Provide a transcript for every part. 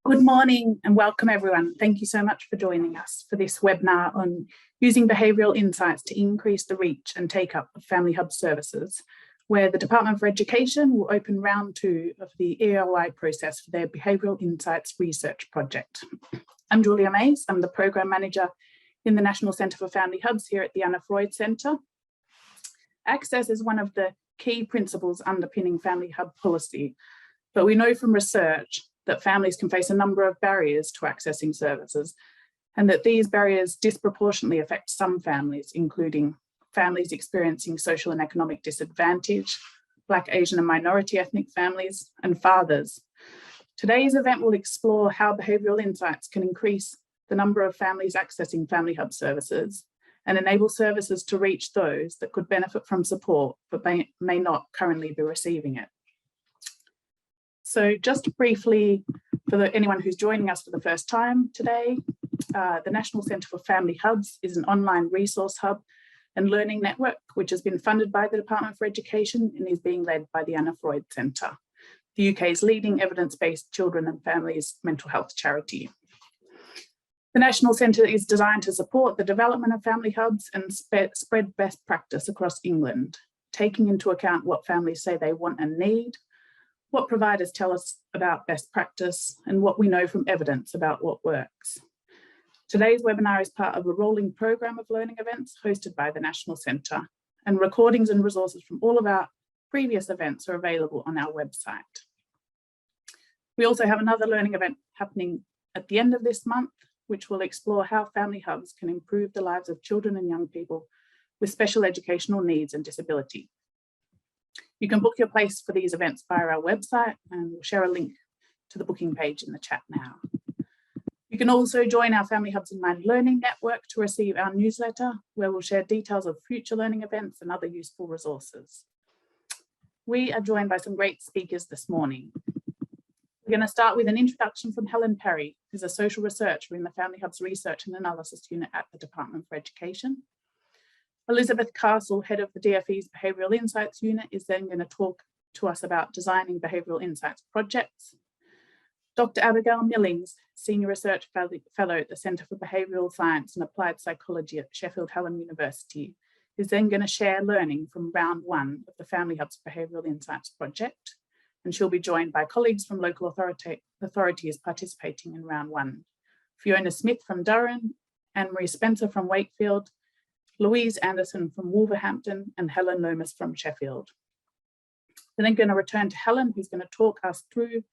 Good morning and welcome everyone. Thank you so much for joining us for this webinar on using behavioural insights to increase the reach and take up of Family Hub services, where the Department for Education will open round 2 of the EOI process for their Behavioural Insights Research Project. I'm Julia Mays, I'm the Programme Manager in the National Centre for Family Hubs here at the Anna Freud Centre. Access is one of the key principles underpinning Family Hub policy, but we know from research that families can face a number of barriers to accessing services, and that these barriers disproportionately affect some families, including families experiencing social and economic disadvantage, Black, Asian and minority ethnic families, and fathers. Today's event will explore how behavioural insights can increase the number of families accessing Family Hub services and enable services to reach those that could benefit from support but may not currently be receiving it. So just briefly, for anyone who's joining us for the first time today, the National Centre for Family Hubs is an online resource hub and learning network which has been funded by the Department for Education and is being led by the Anna Freud Centre, the UK's leading evidence-based children and families mental health charity. The National Centre is designed to support the development of family hubs and spread best practice across England, taking into account what families say they want and need, what providers tell us about best practice, and what we know from evidence about what works. Today's webinar is part of a rolling programme of learning events hosted by the National Centre, and recordings and resources from all of our previous events are available on our website. We also have another learning event happening at the end of this month, which will explore how family hubs can improve the lives of children and young people with special educational needs and disability. You can book your place for these events via our website, and we'll share a link to the booking page in the chat now. You can also join our Family Hubs in Mind Learning Network to receive our newsletter, where we'll share details of future learning events and other useful resources. We are joined by some great speakers this morning. We're going to start with an introduction from Helen Perry, who's a social researcher in the Family Hubs Research and Analysis Unit at the Department for Education. Elizabeth Castle, head of the DFE's Behavioural Insights Unit, is then going to talk to us about designing behavioural insights projects. Dr. Abigail Millings, Senior Research Fellow at the Centre for Behavioural Science and Applied Psychology at Sheffield Hallam University, is then going to share learning from round 1 of the Family Hubs Behavioural Insights project, and she'll be joined by colleagues from local authorities participating in round 1. Fiona Smith from Durham, Annmarie Spencer from Wakefield, Louise Anderson from Wolverhampton, and Helen Loners from Sheffield. We're then going to return to Helen, who's going to talk us through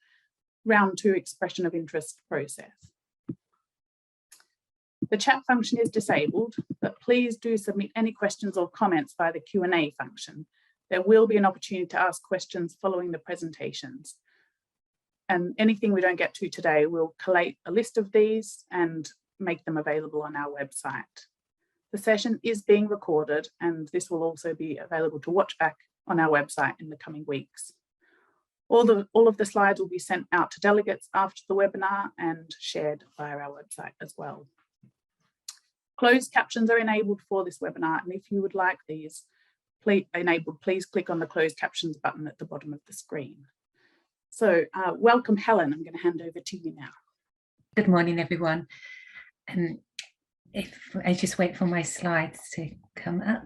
round 2 expression of interest process. The chat function is disabled, but please do submit any questions or comments via the Q&A function. There will be an opportunity to ask questions following the presentations. And anything we don't get to today, we'll collate a list of these and make them available on our website. The session is being recorded, and this will also be available to watch back on our website in the coming weeks. All of the slides will be sent out to delegates after the webinar and shared via our website as well. Closed captions are enabled for this webinar, and if you would like these enabled, please click on the closed captions button at the bottom of the screen. So welcome, Helen. I'm going to hand over to you now. Good morning, everyone. If I just wait for my slides to come up.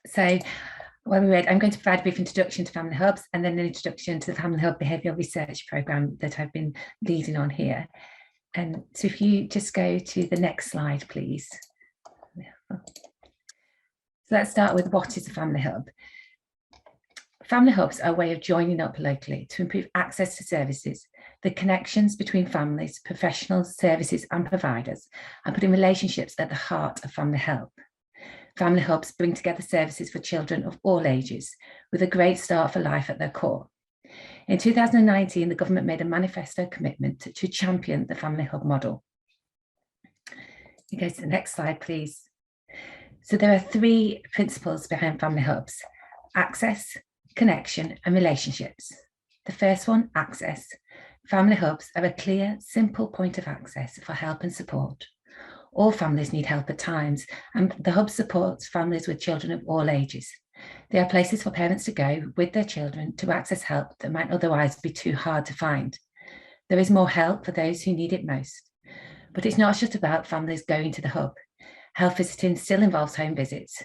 So when we read, I'm going to provide a brief introduction to Family Hubs and then an introduction to the Family Hub Behavioural Research Programme that I've been leading on here. And so if you just go to the next slide, please. So let's start with what is a Family Hub. Family Hubs are a way of joining up locally to improve access to services, the connections between families, professionals, services and providers, and putting relationships at the heart of family help. Family Hubs bring together services for children of all ages, with a great start for life at their core. In 2019, the government made a manifesto commitment to champion the Family Hub model. You go to the next slide, please. So there are 3 principles behind Family Hubs: access, connection and relationships. The first one, access. Family Hubs are a clear, simple point of access for help and support. All families need help at times, and the Hub supports families with children of all ages. They are places for parents to go with their children to access help that might otherwise be too hard to find. There is more help for those who need it most. But it's not just about families going to the hub. Health visiting still involves home visits,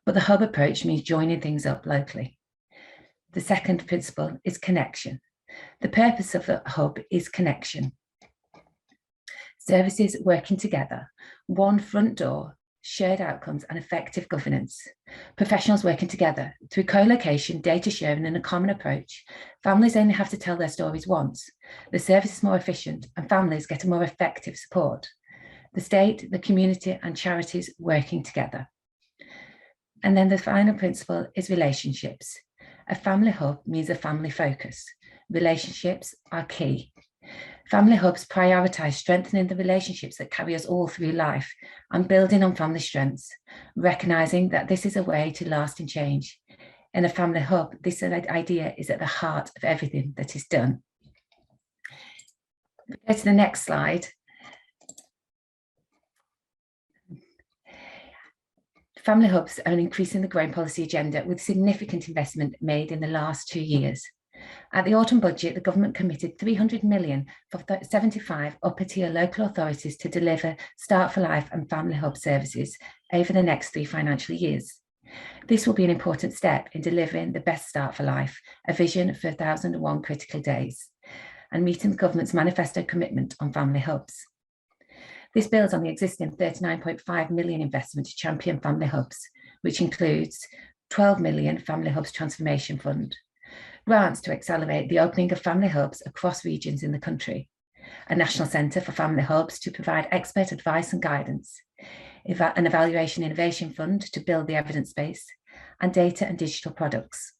but the hub approach means joining things up locally. The second principle is connection. The purpose of the hub is connection. Services working together, one front door, shared outcomes and effective governance. Professionals working together through co-location, data sharing and a common approach. Families only have to tell their stories once. The service is more efficient and families get a more effective support. The state, the community and charities working together. And then the final principle is relationships. A family hub means a family focus. Relationships are key. Family hubs prioritise strengthening the relationships that carry us all through life and building on family strengths, recognising that this is a way to lasting change. In a family hub, this idea is at the heart of everything that is done. Go to the next slide. Family hubs are an increasingly growing policy agenda with significant investment made in the last 2 years. At the autumn budget, the government committed 300 million for 75 upper tier local authorities to deliver Start for Life and family hub services over the next 3 financial years. This will be an important step in delivering the best Start for Life, a vision for 1,001 critical days, and meeting the government's manifesto commitment on family hubs. This builds on the existing 39.5 million investment to champion family hubs, which includes 12 million Family Hubs Transformation Fund, grants to accelerate the opening of family hubs across regions in the country, a national centre for family hubs to provide expert advice and guidance, an evaluation innovation fund to build the evidence base, and data and digital products.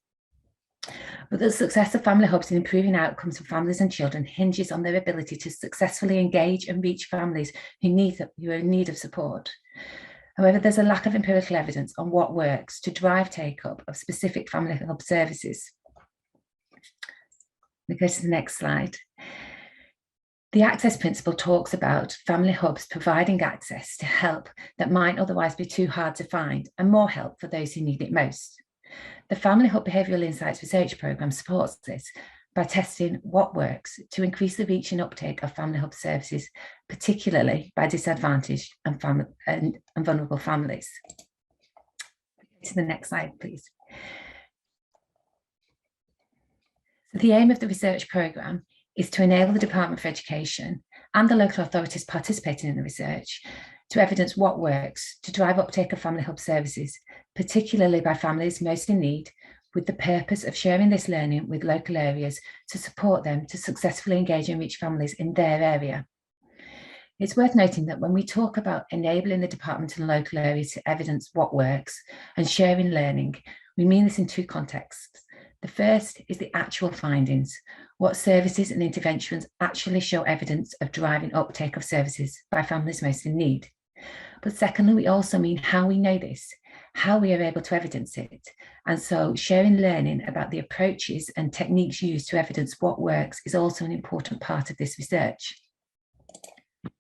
But the success of family hubs in improving outcomes for families and children hinges on their ability to successfully engage and reach families who are in need of support. However, there's a lack of empirical evidence on what works to drive take-up of specific family hub services. We go to the next slide. The access principle talks about family hubs providing access to help that might otherwise be too hard to find and more help for those who need it most. The Family Hub Behavioural Insights Research Programme supports this by testing what works to increase the reach and uptake of family hub services, particularly by disadvantaged and vulnerable families. To the next slide, please. The aim of the research programme is to enable the Department for Education and the local authorities participating in the research to evidence what works to drive uptake of family hub services, particularly by families most in need, with the purpose of sharing this learning with local areas to support them to successfully engage and reach families in their area. It's worth noting that when we talk about enabling the department and local areas to evidence what works and sharing learning, we mean this in 2 contexts. The first is the actual findings, what services and interventions actually show evidence of driving uptake of services by families most in need. But secondly, we also mean how we know this, how we are able to evidence it. And so sharing learning about the approaches and techniques used to evidence what works is also an important part of this research. If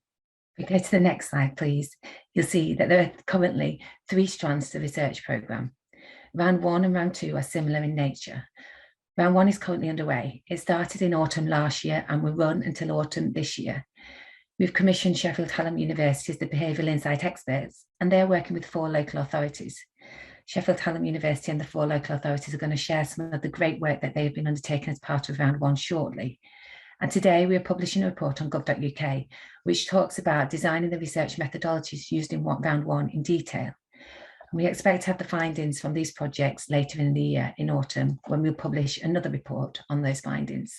we go to the next slide, please, you'll see that there are currently 3 strands to the research programme. Round 1 and round 2 are similar in nature. Round 1 is currently underway. It started in autumn last year and will run until autumn this year. We've commissioned Sheffield Hallam University as the behavioural insight experts, and they're working with 4 local authorities. Sheffield Hallam University and the 4 local authorities are going to share some of the great work that they have been undertaking as part of round 1 shortly. And today we are publishing a report on gov.uk, which talks about designing the research methodologies used in round 1 in detail. And we expect to have the findings from these projects later in the year, in autumn, when we'll publish another report on those findings.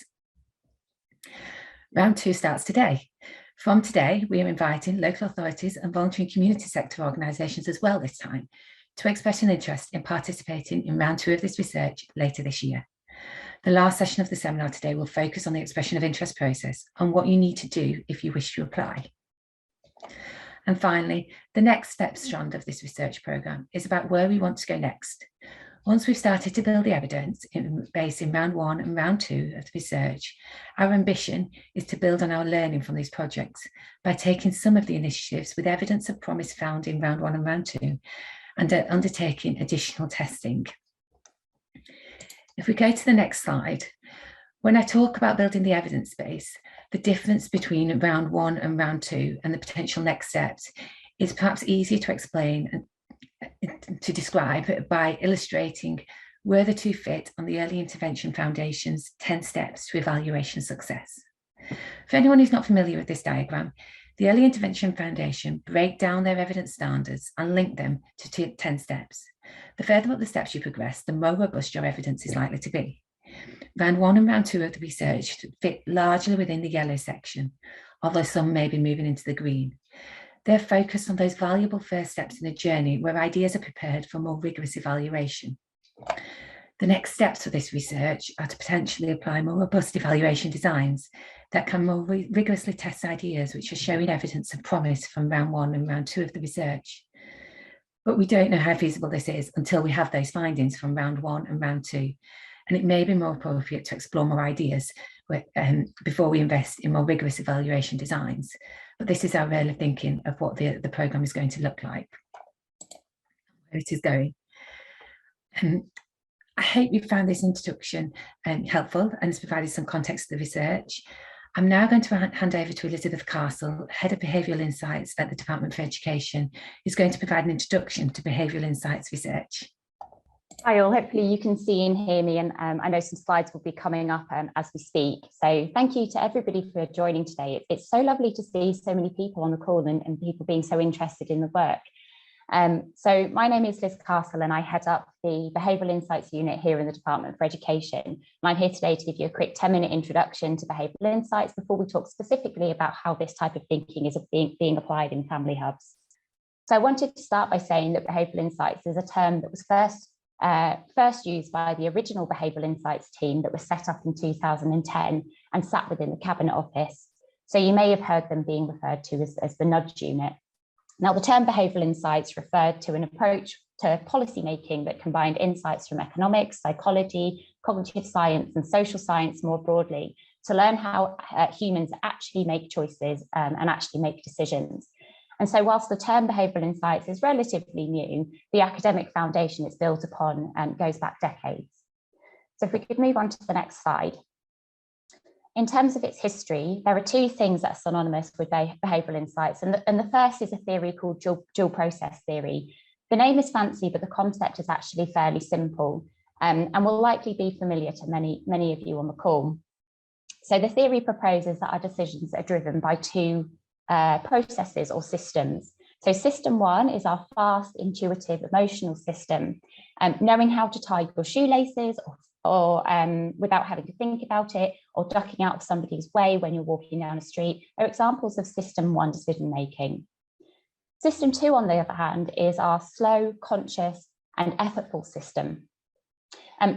Round 2 starts today. From today, we are inviting local authorities and voluntary community sector organisations as well this time to express an interest in participating in round 2 of this research later this year. The last session of the seminar today will focus on the expression of interest process and what you need to do if you wish to apply. And finally, the next step strand of this research programme is about where we want to go next. Once we've started to build the evidence base in round 1 and round 2 of the research, our ambition is to build on our learning from these projects by taking some of the initiatives with evidence of promise found in round 1 and round 2 and undertaking additional testing. If we go to the next slide, when I talk about building the evidence base, the difference between round 1 and round 2 and the potential next steps is perhaps easier to explain and to describe by illustrating where the two fit on the Early Intervention Foundation's 10 steps to evaluation success. For anyone who's not familiar with this diagram, the Early Intervention Foundation break down their evidence standards and link them to 10 steps. The further up the steps you progress, the more robust your evidence is likely to be. Round 1 and round 2 of the research fit largely within the yellow section, although some may be moving into the green. They're focused on those valuable first steps in a journey where ideas are prepared for more rigorous evaluation. The next steps for this research are to potentially apply more robust evaluation designs that can more rigorously test ideas which are showing evidence of promise from round 1 and round 2 of the research. But we don't know how feasible this is until we have those findings from round 1 and round 2. And it may be more appropriate to explore more ideas before we invest in more rigorous evaluation designs. But this is our early thinking of what the programme is going to look like, where it is going. I hope you found this introduction helpful and has provided some context to the research. I'm now going to hand over to Elizabeth Castle, Head of Behavioural Insights at the Department for Education, who's going to provide an introduction to Behavioural Insights research. Hi all, hopefully you can see and hear me, and I know some slides will be coming up as we speak. So thank you to everybody for joining today. It's so lovely to see so many people on the call and people being so interested in the work. So my name is Liz Castle and I head up the Behavioural Insights unit here in the Department for Education. And I'm here today to give you a quick 10-minute introduction to Behavioural Insights before we talk specifically about how this type of thinking is being applied in family hubs. So I wanted to start by saying that Behavioural Insights is a term that was first used by the original Behavioural Insights team that was set up in 2010 and sat within the Cabinet Office. So you may have heard them being referred to as the nudge unit. Now, the term Behavioural Insights referred to an approach to policy making that combined insights from economics, psychology, cognitive science and social science more broadly to learn how humans actually make choices and actually make decisions. And so whilst the term Behavioural Insights is relatively new, the academic foundation it's built upon goes back decades. So if we could move on to the next slide. In terms of its history, there are two things that are synonymous with Behavioural Insights. And the first is a theory called dual process theory. The name is fancy, but the concept is actually fairly simple and will likely be familiar to many of you on the call. So the theory proposes that our decisions are driven by two processes or systems. So system 1 is our fast, intuitive, emotional system, knowing how to tie your shoelaces or without having to think about it, or ducking out of somebody's way when you're walking down a street are examples of system 1 decision making. System 2, on the other hand, is our slow, conscious and effortful system.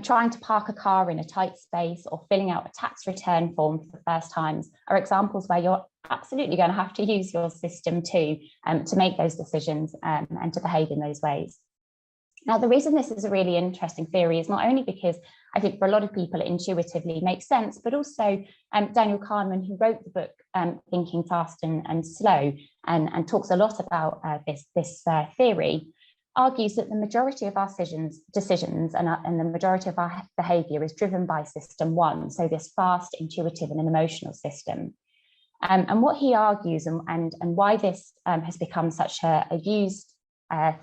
Trying to park a car in a tight space or filling out a tax return form for the first times are examples where you're absolutely going to have to use your system 2 to make those decisions and to behave in those ways. Now, the reason this is a really interesting theory is not only because I think for a lot of people it intuitively makes sense, but also Daniel Kahneman, who wrote the book Thinking Fast and Slow and talks a lot about this theory, argues that the majority of our decisions and the majority of our behaviour is driven by system 1, so this fast, intuitive and an emotional system. And what he argues and why this has become such a used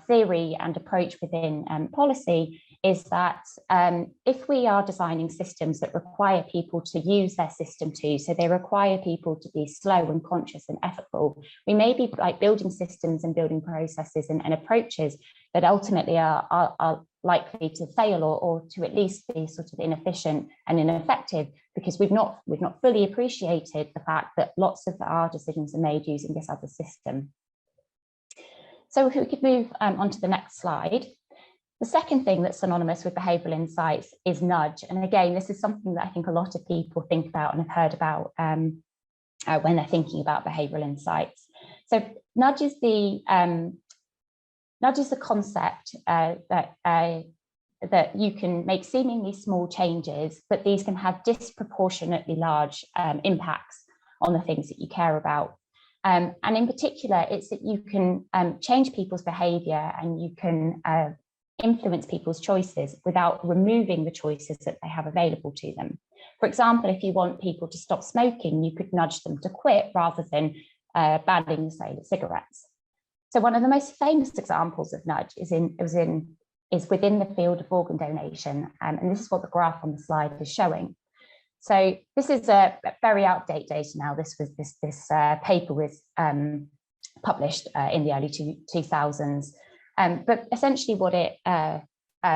theory and approach within policy is that if we are designing systems that require people to use their system 2, so they require people to be slow and conscious and effortful, we may be like building systems and building processes and approaches that ultimately are likely to fail or to at least be sort of inefficient and ineffective because we've not fully appreciated the fact that lots of our decisions are made using this other system. So if we could move on to the next slide. The second thing that's synonymous with Behavioural Insights is nudge. And again, this is something that I think a lot of people think about and have heard about when they're thinking about Behavioural Insights. So nudge is the concept that you can make seemingly small changes, but these can have disproportionately large impacts on the things that you care about. And in particular, it's that you can change people's behaviour and you can influence people's choices without removing the choices that they have available to them. For example, if you want people to stop smoking, you could nudge them to quit rather than banning the sale of cigarettes. So one of the most famous examples of nudge is within the field of organ donation, and this is what the graph on the slide is showing. So this is a very outdated data now. This paper was published in the early 2000s, but essentially what it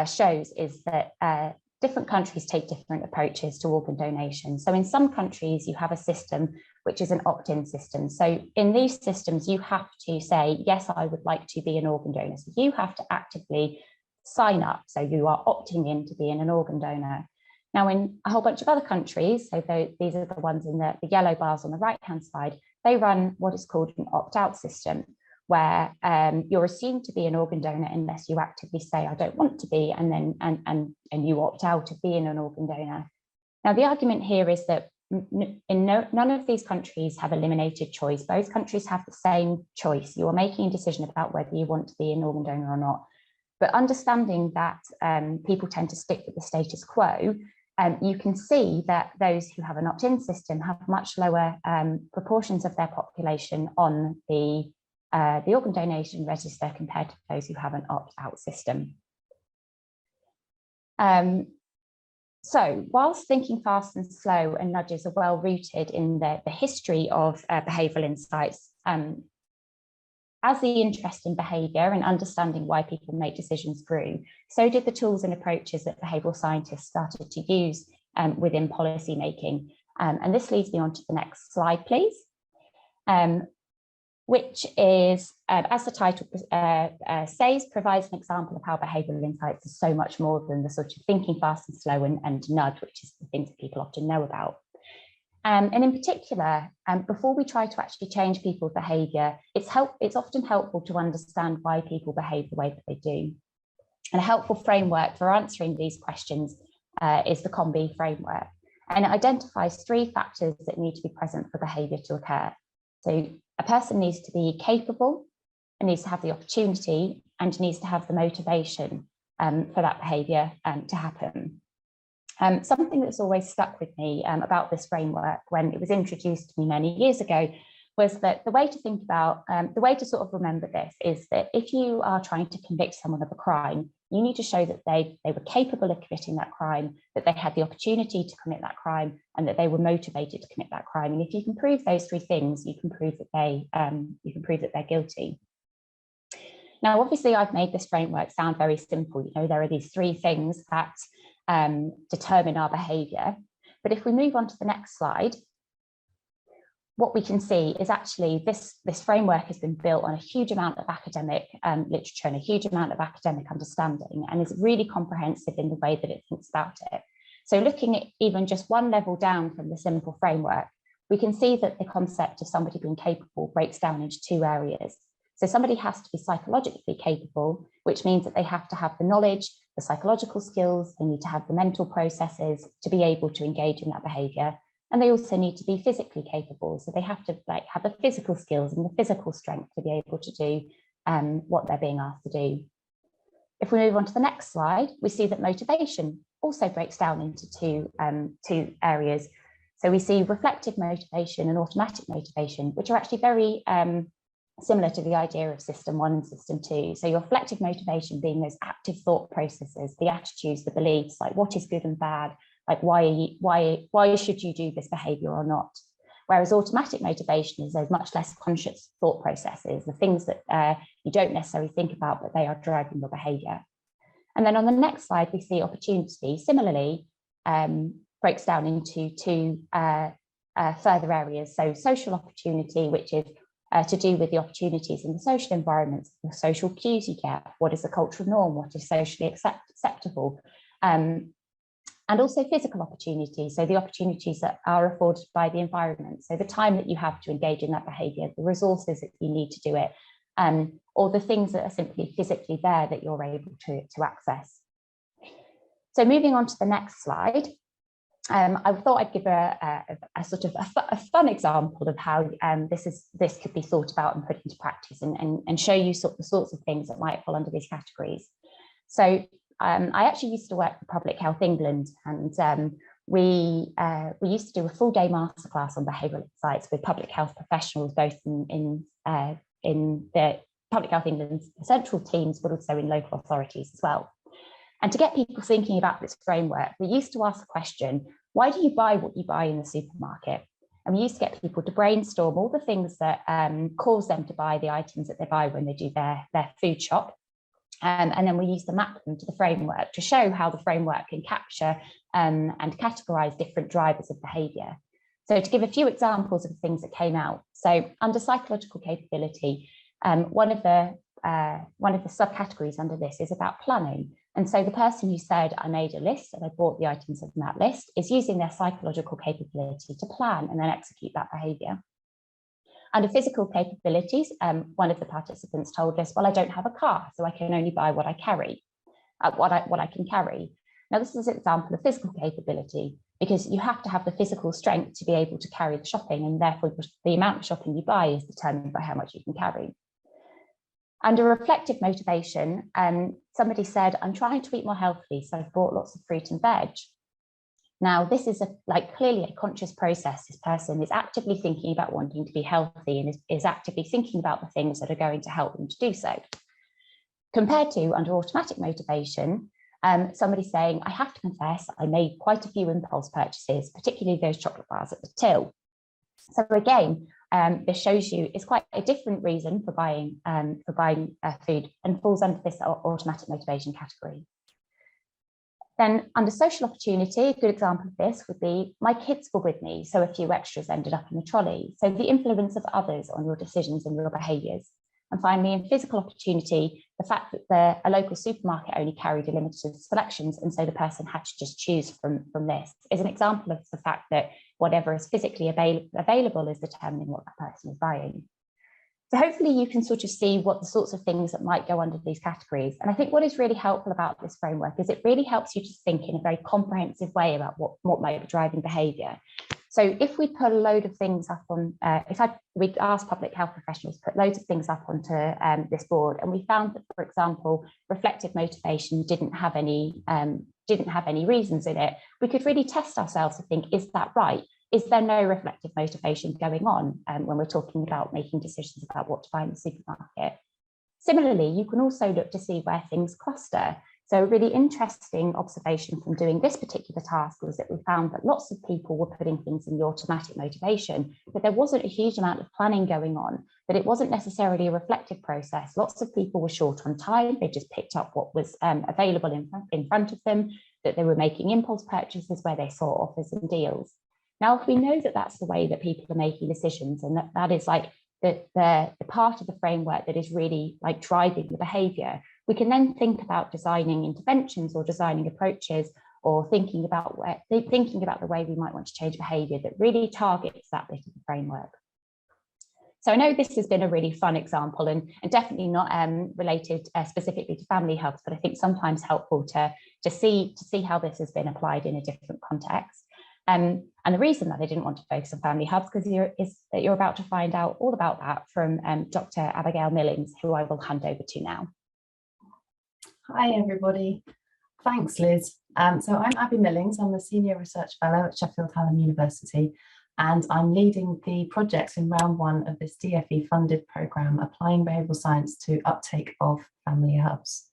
shows is that different countries take different approaches to organ donation. So in some countries, you have a system which is an opt-in system. So in these systems, you have to say, yes, I would like to be an organ donor. So you have to actively sign up. So you are opting in to being an organ donor. Now, in a whole bunch of other countries, so these are the ones in the yellow bars on the right-hand side, they run what is called an opt-out system, where you're assumed to be an organ donor unless you actively say, I don't want to be, and you opt out of being an organ donor. Now, the argument here is that none of these countries have eliminated choice. Both countries have the same choice. You are making a decision about whether you want to be an organ donor or not. But understanding that people tend to stick with the status quo, you can see that those who have an opt-in system have much lower proportions of their population on the organ donation register compared to those who have an opt-out system. So whilst thinking fast and slow and nudges are well rooted in the history of behavioural insights, as the interest in behaviour and understanding why people make decisions grew, so did the tools and approaches that behavioural scientists started to use within policy making. And this leads me on to the next slide, please. Which is, as the title says, provides an example of how behavioural insights are so much more than the sort of thinking fast and slow and nudge, which is the things that people often know about. And in particular, before we try to actually change people's behaviour, it's often helpful to understand why people behave the way that they do. And a helpful framework for answering these questions is the Combi Framework. And it identifies 3 factors that need to be present for behaviour to occur. So a person needs to be capable, and needs to have the opportunity, and needs to have the motivation for that behaviour to happen. Something that's always stuck with me about this framework when it was introduced to me many years ago was that the way to think about, the way to sort of remember this is that if you are trying to convict someone of a crime, you need to show that they were capable of committing that crime, that they had the opportunity to commit that crime, and that they were motivated to commit that crime. And if you can prove those 3 things, you can prove that they're guilty. Now, obviously, I've made this framework sound very simple. You know, there are these 3 things that determine our behaviour. But if we move on to the next slide, what we can see is actually this framework has been built on a huge amount of academic literature and a huge amount of academic understanding, and is really comprehensive in the way that it thinks about it. So looking at even just one level down from the simple framework, we can see that the concept of somebody being capable breaks down into 2 areas. So somebody has to be psychologically capable, which means that they have to have the knowledge, the psychological skills, they need to have the mental processes to be able to engage in that behaviour. And they also need to be physically capable. So they have to have the physical skills and the physical strength to be able to do what they're being asked to do. If we move on to the next slide, we see that motivation also breaks down into two areas. So we see reflective motivation and automatic motivation, which are actually very similar to the idea of system 1 and system 2. So your reflective motivation being those active thought processes, the attitudes, the beliefs, like what is good and bad, like why should you do this behavior or not? Whereas automatic motivation is those much less conscious thought processes, the things that you don't necessarily think about, but they are driving your behavior. And then on the next slide, we see opportunity. Similarly, breaks down into 2 further areas. So social opportunity, which is to do with the opportunities in the social environments, the social cues you get, what is the cultural norm, what is socially acceptable, and also physical opportunities, so the opportunities that are afforded by the environment, so the time that you have to engage in that behaviour, the resources that you need to do it, or the things that are simply physically there that you're able to access. So moving on to the next slide, I thought I'd give a sort of a fun example of how this could be thought about and put into practice, and show you the sorts of things that might fall under these categories. So I actually used to work for Public Health England, and we used to do a full day masterclass on behavioural insights with public health professionals, both in the Public Health England's central teams, but also in local authorities as well. And to get people thinking about this framework, we used to ask the question, why do you buy what you buy in the supermarket? And we used to get people to brainstorm all the things that cause them to buy the items that they buy when they do their food shop. And then we used to map them to the framework to show how the framework can capture and categorise different drivers of behaviour. So to give a few examples of things that came out. So under psychological capability, one of the subcategories under this is about planning. And so the person who said, I made a list and I bought the items on that list is using their psychological capability to plan and then execute that behaviour. Under physical capabilities, one of the participants told us, well, I don't have a car, so I can only buy what I carry, what I can carry. Now, this is an example of physical capability, because you have to have the physical strength to be able to carry the shopping, and therefore the amount of shopping you buy is determined by how much you can carry. Under reflective motivation, somebody said, I'm trying to eat more healthily, so I've bought lots of fruit and veg. Now, this is clearly a conscious process. This person is actively thinking about wanting to be healthy and is actively thinking about the things that are going to help them to do so. Compared to under automatic motivation, somebody saying, I have to confess, I made quite a few impulse purchases, particularly those chocolate bars at the till. So again, this shows you it's quite a different reason for buying food and falls under this automatic motivation category. Then under social opportunity, a good example of this would be my kids were with me, so a few extras ended up in the trolley. So the influence of others on your decisions and your behaviours. And finally, in physical opportunity, the fact that a local supermarket only carried a limited selections, and so the person had to just choose from this, is an example of the fact that whatever is physically available is determining what that person is buying. So hopefully you can sort of see what the sorts of things that might go under these categories. And I think what is really helpful about this framework is it really helps you to think in a very comprehensive way about what might be driving behaviour. So if we put a load of things up on, we'd ask public health professionals to put loads of things up onto this board, and we found that, for example, reflective motivation didn't have any reasons in it, we could really test ourselves to think, is that right? Is there no reflective motivation going on when we're talking about making decisions about what to buy in the supermarket? Similarly, you can also look to see where things cluster. So a really interesting observation from doing this particular task was that we found that lots of people were putting things in the automatic motivation, but there wasn't a huge amount of planning going on, that it wasn't necessarily a reflective process. Lots of people were short on time. They just picked up what was available in front of them, that they were making impulse purchases where they saw offers and deals. Now, if we know that that's the way that people are making decisions, and that is like the part of the framework that is really like driving the behaviour, we can then think about designing interventions or designing approaches, or thinking about the way we might want to change behaviour that really targets that bit of the framework. So I know this has been a really fun example and definitely not related specifically to family hubs, but I think sometimes helpful to see how this has been applied in a different context. And the reason that I didn't want to focus on family hubs is that you're about to find out all about that from Dr. Abigail Millings, who I will hand over to now. Hi, everybody. Thanks, Liz. So I'm Abby Millings. I'm the Senior Research Fellow at Sheffield Hallam University, and I'm leading the project in round one of this DFE funded programme, applying behavioural science to uptake of family hubs.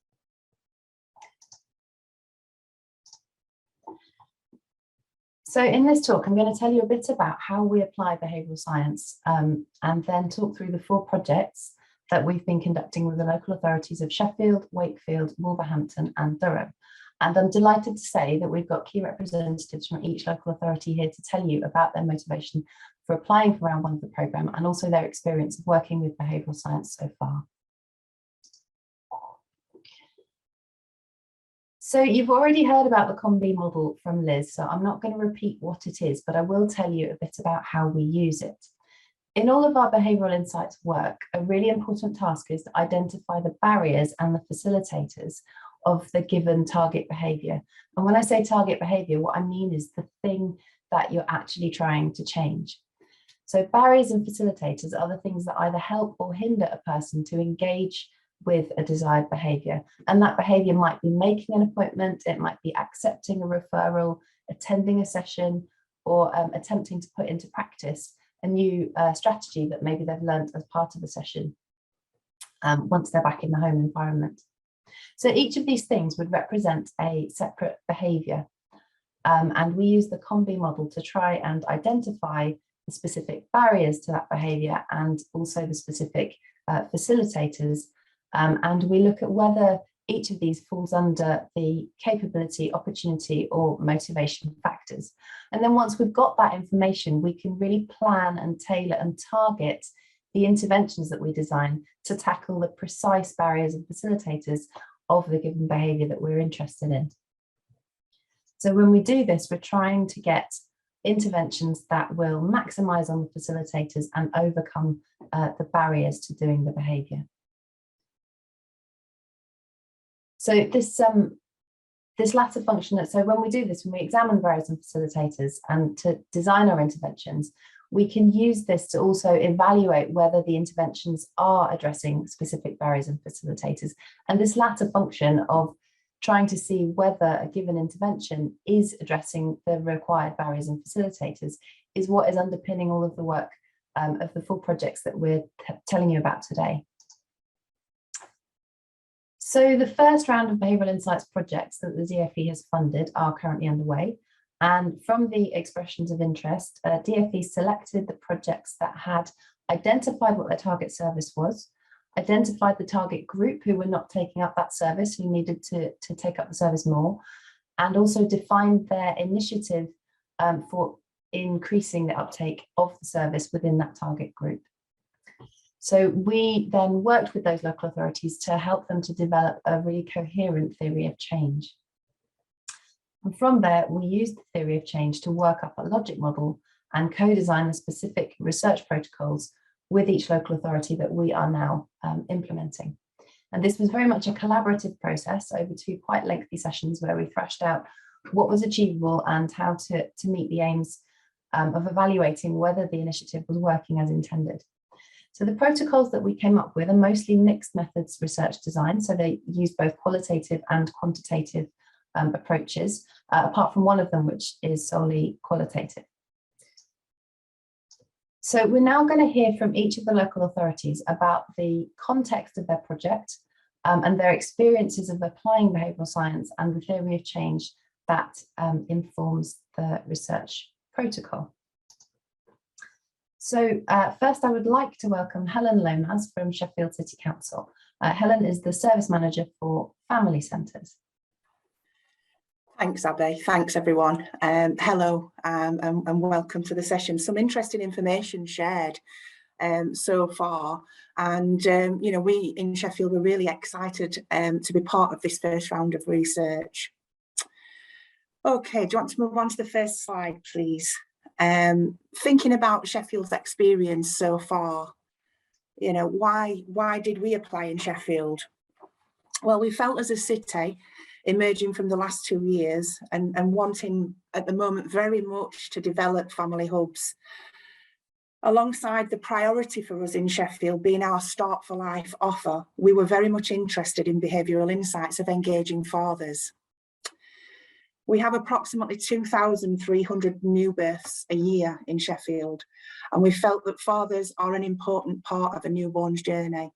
So in this talk, I'm going to tell you a bit about how we apply behavioural science and then talk through the 4 projects that we've been conducting with the local authorities of Sheffield, Wakefield, Wolverhampton and Durham. And I'm delighted to say that we've got key representatives from each local authority here to tell you about their motivation for applying for round 1 of the programme, and also their experience of working with behavioural science so far. So you've already heard about the Combi model from Liz, so I'm not going to repeat what it is, but I will tell you a bit about how we use it. In all of our behavioural insights work, a really important task is to identify the barriers and the facilitators of the given target behaviour. And when I say target behaviour, what I mean is the thing that you're actually trying to change. So barriers and facilitators are the things that either help or hinder a person to engage with a desired behaviour. And that behaviour might be making an appointment, it might be accepting a referral, attending a session, or attempting to put into practice a new strategy that maybe they've learned as part of a session once they're back in the home environment. So each of these things would represent a separate behaviour. And we use the Combi model to try and identify the specific barriers to that behaviour and also the specific facilitators. And we look at whether each of these falls under the capability, opportunity, or motivation factors. And then once we've got that information, we can really plan and tailor and target the interventions that we design to tackle the precise barriers and facilitators of the given behaviour that we're interested in. So when we do this, we're trying to get interventions that will maximise on the facilitators and overcome the barriers to doing the behaviour. So this latter function, so when we do this, when we examine barriers and facilitators and to design our interventions, we can use this to also evaluate whether the interventions are addressing specific barriers and facilitators. And this latter function of trying to see whether a given intervention is addressing the required barriers and facilitators is what is underpinning all of the work of the full projects that we're telling you about today. So the first round of behavioural insights projects that the DFE has funded are currently underway. And from the expressions of interest, DFE selected the projects that had identified what their target service was, identified the target group who were not taking up that service, who needed to take up the service more, and also defined their initiative for increasing the uptake of the service within that target group. So we then worked with those local authorities to help them to develop a really coherent theory of change. And from there, we used the theory of change to work up a logic model and co-design the specific research protocols with each local authority that we are now implementing. And this was very much a collaborative process over 2 quite lengthy sessions where we thrashed out what was achievable and how to meet the aims of evaluating whether the initiative was working as intended. So the protocols that we came up with are mostly mixed methods research design. So they use both qualitative and quantitative approaches, apart from one of them, which is solely qualitative. So we're now going to hear from each of the local authorities about the context of their project and their experiences of applying behavioural science and the theory of change that informs the research protocol. So first, I would like to welcome Helen Loners from Sheffield City Council. Helen is the service manager for family centres. Thanks, Abby. Thanks, everyone. Hello and welcome to the session. Some interesting information shared so far. And, you know, we in Sheffield were really excited to be part of this first round of research. OK, do you want to move on to the first slide, please? Thinking about Sheffield's experience so far, you know, why did we apply in Sheffield? Well, we felt as a city emerging from the last 2 years and wanting at the moment very much to develop family hubs. Alongside the priority for us in Sheffield being our Start for Life offer, we were very much interested in behavioural insights of engaging fathers. We have approximately 2,300 new births a year in Sheffield, and we felt that fathers are an important part of a newborn's journey.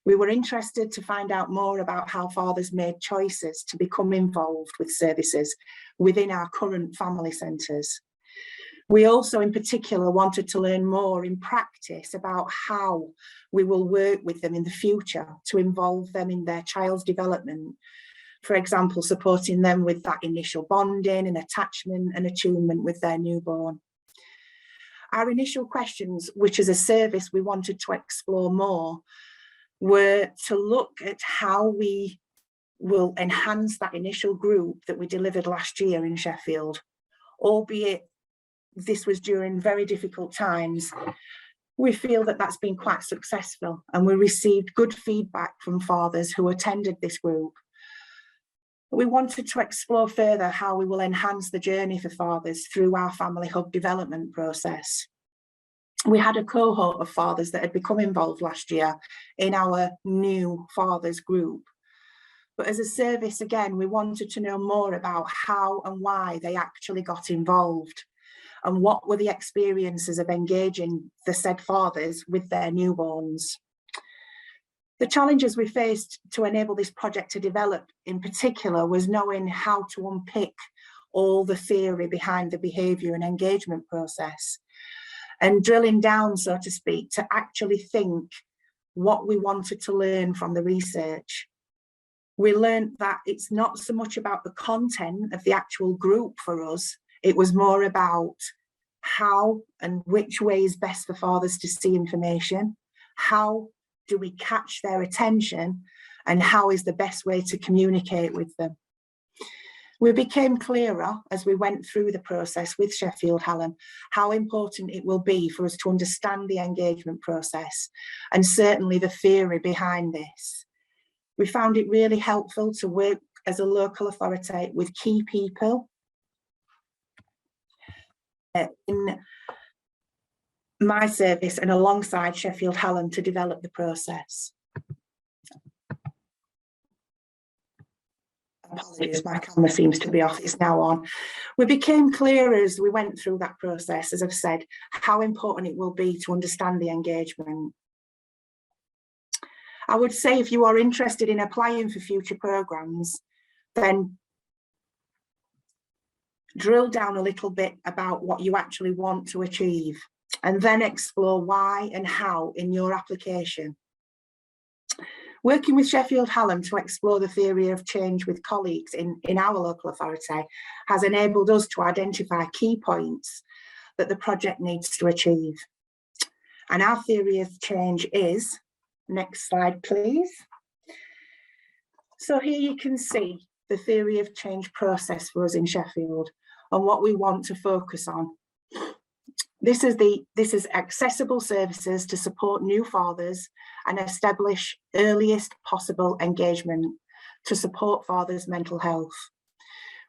We were interested to find out more about how fathers made choices to become involved with services within our current family centres. We also in particular wanted to learn more in practice about how we will work with them in the future to involve them in their child's development. For example, supporting them with that initial bonding and attachment and attunement with their newborn. Our initial questions, which as a service we wanted to explore more, were to look at how we will enhance that initial group that we delivered last year in Sheffield, albeit this was during very difficult times. We feel that that's been quite successful, and we received good feedback from fathers who attended this group. We wanted to explore further how we will enhance the journey for fathers through our family hub development process. we had a cohort of fathers that had become involved last year in our new fathers group. But as a service, again, we wanted to know more about how and why they actually got involved and what were the experiences of engaging the said fathers with their newborns. The challenges we faced to enable this project to develop in particular was knowing how to unpick all the theory behind the behaviour and engagement process and drilling down, so to speak, to actually think what we wanted to learn from the research. We learned that it's not so much about the content of the actual group for us, it was more about how and which way is best for fathers to see information, how do we catch their attention, and how is the best way to communicate with them. We became clearer as we went through the process with Sheffield Hallam how important it will be for us to understand the engagement process and certainly the theory behind this. We found it really helpful to work as a local authority with key people in my service and alongside Sheffield Hallam to develop the process. Apologies, my camera seems to be off, it's now on. We became clear as we went through that process, as I've said, how important it will be to understand the engagement. I would say if you are interested in applying for future programmes, then drill down a little bit about what you actually want to achieve and then explore why and how in your application. Working with Sheffield Hallam to explore the theory of change with colleagues in our local authority has enabled us to identify key points that the project needs to achieve. And our theory of change is, next slide please. So here you can see the theory of change process for us in Sheffield and what we want to focus on. This is accessible services to support new fathers and establish earliest possible engagement to support fathers' mental health.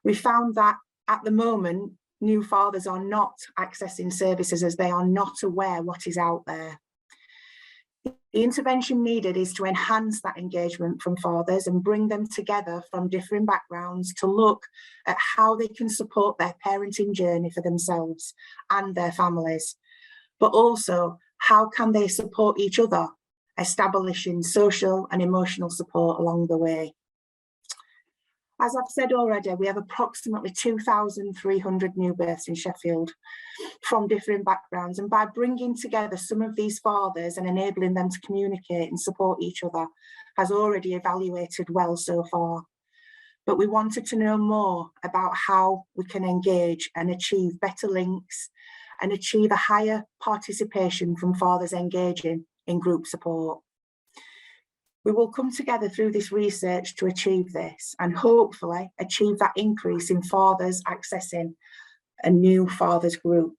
We found that at the moment, new fathers are not accessing services as they are not aware what is out there. The intervention needed is to enhance that engagement from fathers and bring them together from different backgrounds to look at how they can support their parenting journey for themselves and their families, but also how can they support each other, establishing social and emotional support along the way. As I've said already, we have approximately 2,300 new births in Sheffield from different backgrounds, and by bringing together some of these fathers and enabling them to communicate and support each other has already evaluated well so far. But we wanted to know more about how we can engage and achieve better links and achieve a higher participation from fathers engaging in group support. We will come together through this research to achieve this and hopefully achieve that increase in fathers accessing a new fathers group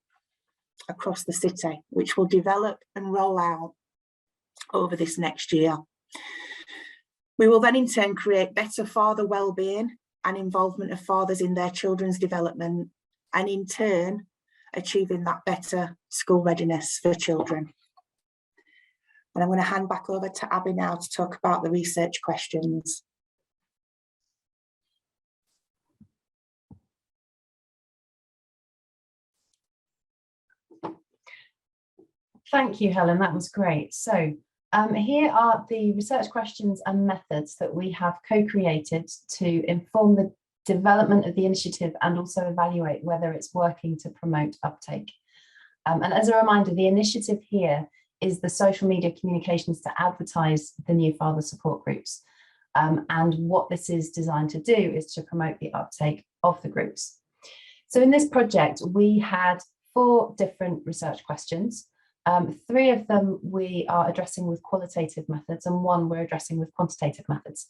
across the city, which will develop and roll out over this next year. We will then in turn create better father wellbeing and involvement of fathers in their children's development, and in turn achieving that better school readiness for children. And I'm going to hand back over to Abby now to talk about the research questions. Thank you, Helen, that was great. So here are the research questions and methods that we have co-created to inform the development of the initiative and also evaluate whether it's working to promote uptake. And as a reminder, the initiative here is the social media communications to advertise the new father support groups. And what this is designed to do is to promote the uptake of the groups. So in this project, we had 4 different research questions. 3 of them we are addressing with qualitative methods and 1 we're addressing with quantitative methods.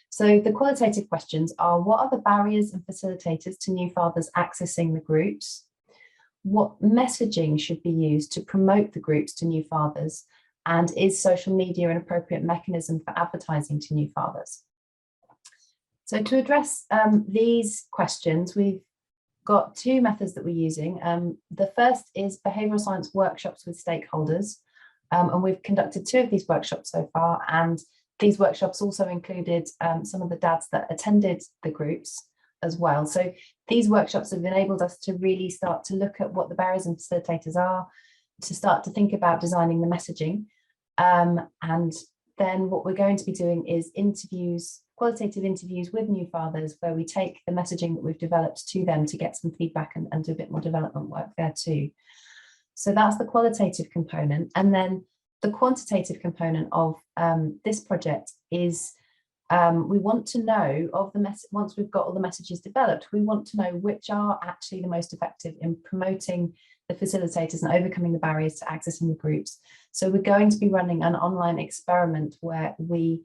So the qualitative questions are: what are the barriers and facilitators to new fathers accessing the groups? What messaging should be used to promote the groups to new fathers? And is social media an appropriate mechanism for advertising to new fathers? So to address these questions, we've got two methods that we're using. The first is behavioural science workshops with stakeholders. And we've conducted 2 of these workshops so far. And these workshops also included some of the dads that attended the groups as well. So these workshops have enabled us to really start to look at what the barriers and facilitators are, to start to think about designing the messaging. And then what we're going to be doing is interviews, qualitative interviews with new fathers, where we take the messaging that we've developed to them to get some feedback and do a bit more development work there too. So that's the qualitative component. And then the quantitative component of this project is we want to know of the once we've got all the messages developed, we want to know which are actually the most effective in promoting the facilitators and overcoming the barriers to accessing the groups. So we're going to be running an online experiment where we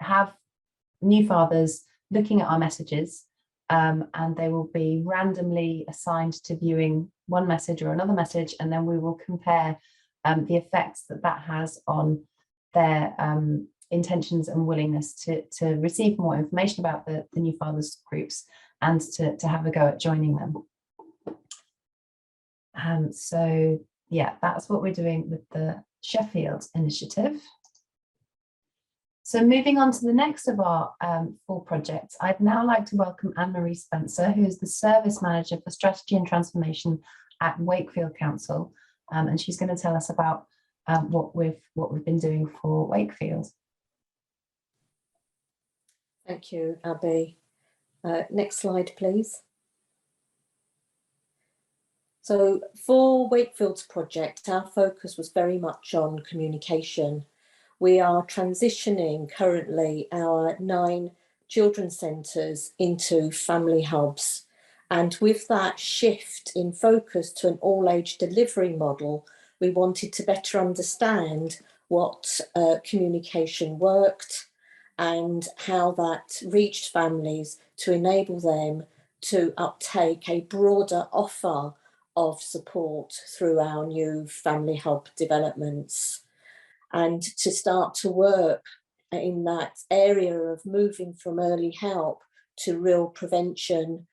have new fathers looking at our messages, and they will be randomly assigned to viewing one message or another message, and then we will compare the effects that that has on their intentions and willingness to receive more information about the new fathers groups and to have a go at joining them. So yeah, that's what we're doing with the Sheffield initiative. So moving on to the next of our 4 projects, I'd now like to welcome Annmarie Spencer, who is the Service Manager for Strategy and Transformation at Wakefield Council, and she's going to tell us about what we've been doing for Wakefield. Thank you, Abby. Next slide, please. So for Wakefield's project, our focus was very much on communication. We are transitioning currently our 9 children's centres into family hubs. And with that shift in focus to an all-age delivery model, we wanted to better understand what communication worked and how that reached families to enable them to uptake a broader offer of support through our new family hub developments, and to start to work in that area of moving from early help to real prevention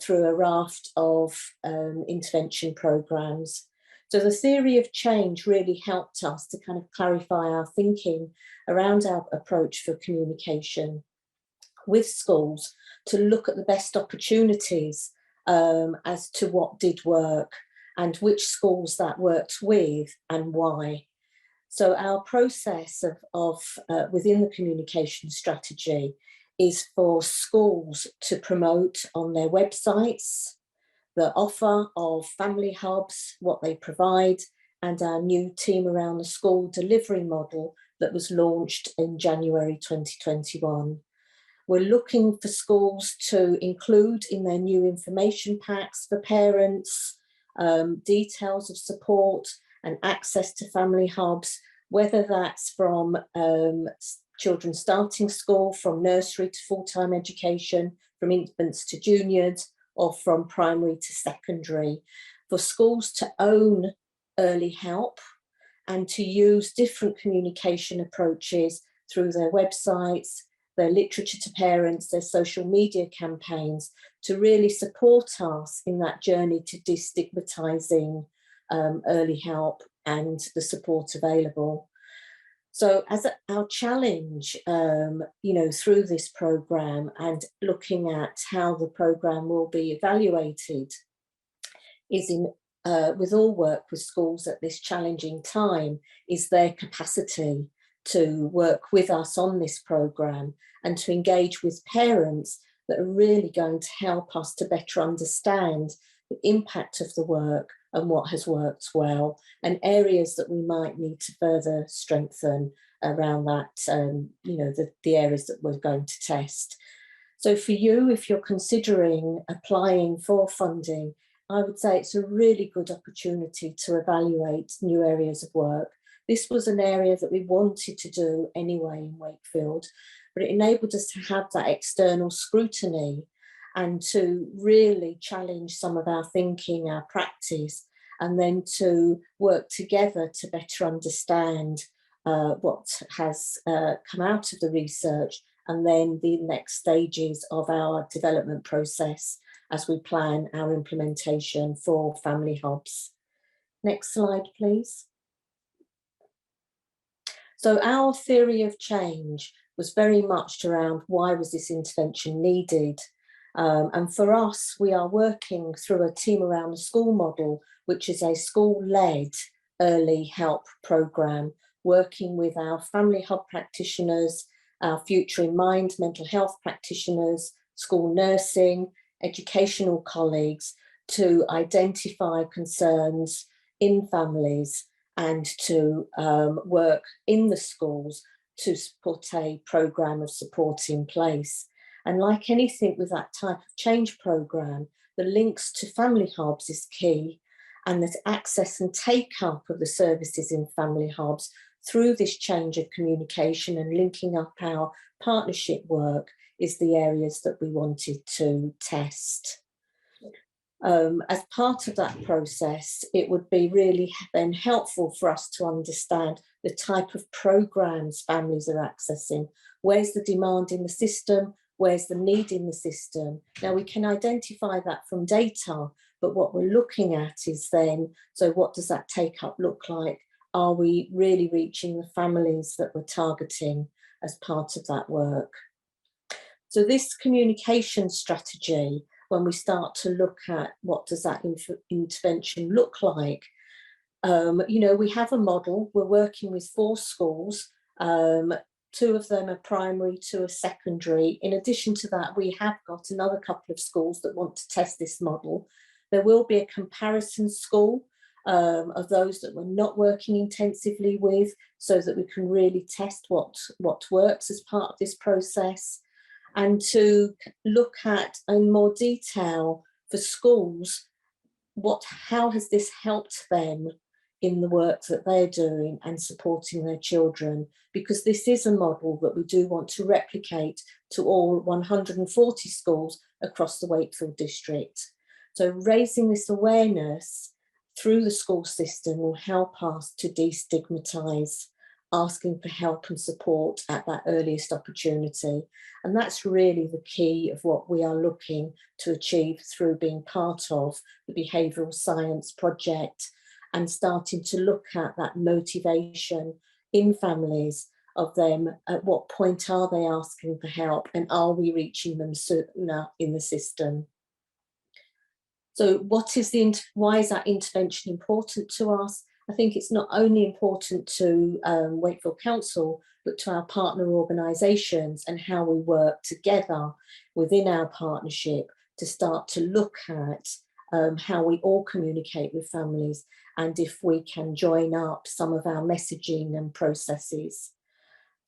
through a raft of intervention programmes. So the theory of change really helped us to kind of clarify our thinking around our approach for communication with schools, to look at the best opportunities as to what did work and which schools that worked with and why. So our process of within the communication strategy is for schools to promote on their websites the offer of family hubs, what they provide, and our new team around the school delivery model that was launched in January 2021. We're looking for schools to include in their new information packs for parents details of support and access to family hubs, whether that's from children starting school, from nursery to full-time education, from infants to juniors, or from primary to secondary, for schools to own early help and to use different communication approaches through their websites, their literature to parents, their social media campaigns, to really support us in that journey to destigmatising early help and the support available. So as our challenge, through this programme and looking at how the programme will be evaluated is with all work with schools at this challenging time, is their capacity to work with us on this programme and to engage with parents that are really going to help us to better understand the impact of the work and what has worked well, and areas that we might need to further strengthen around that, the areas that we're going to test. So for you, if you're considering applying for funding, I would say it's a really good opportunity to evaluate new areas of work. This was an area that we wanted to do anyway in Wakefield, but it enabled us to have that external scrutiny and to really challenge some of our thinking, our practice, and then to work together to better understand what has come out of the research, and then the next stages of our development process as we plan our implementation for family hubs. Next slide, please. So our theory of change was very much around why was this intervention needed? And for us, we are working through a team around the school model, which is a school-led early help programme, working with our family hub practitioners, our Future in Mind mental health practitioners, school nursing, educational colleagues, to identify concerns in families and to work in the schools to put a programme of support in place. And like anything with that type of change programme, the links to family hubs is key, and that access and take-up of the services in family hubs through this change of communication and linking up our partnership work is the areas that we wanted to test. As part of that process, it would be really then helpful for us to understand the type of programmes families are accessing. Where's the demand in the system? Where's the need in the system? Now, we can identify that from data, but what we're looking at is then, so what does that take up look like? Are we really reaching the families that we're targeting as part of that work? So this communication strategy, when we start to look at what does that intervention look like, you know, we have a model. We're working with 4 schools. 2 of them are primary, 2 are secondary. In addition to that, we have got another couple of schools that want to test this model. There will be a comparison school of those that we're not working intensively with, so that we can really test what works as part of this process, and to look at in more detail for schools, how has this helped them in the work that they're doing and supporting their children, because this is a model that we do want to replicate to all 140 schools across the Wakefield district. So raising this awareness through the school system will help us to destigmatise asking for help and support at that earliest opportunity. And that's really the key of what we are looking to achieve through being part of the behavioural science project and starting to look at that motivation in families of them. At what point are they asking for help, and are we reaching them sooner in the system? So why is that intervention important to us? I think it's not only important to Wakefield Council, but to our partner organisations and how we work together within our partnership to start to look at how we all communicate with families, and if we can join up some of our messaging and processes.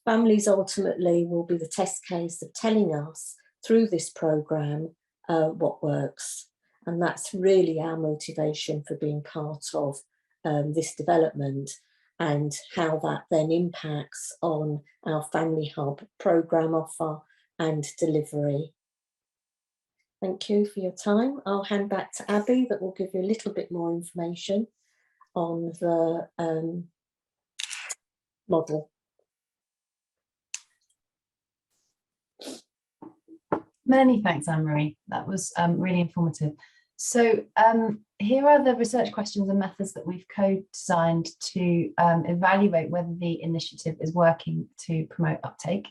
Families ultimately will be the test case of telling us through this programme what works. And that's really our motivation for being part of this development, and how that then impacts on our Family Hub programme offer and delivery. Thank you for your time. I'll hand back to Abby, that will give you a little bit more information on the model. Many thanks, Annmarie. That was really informative. So here are the research questions and methods that we've co-designed to evaluate whether the initiative is working to promote uptake.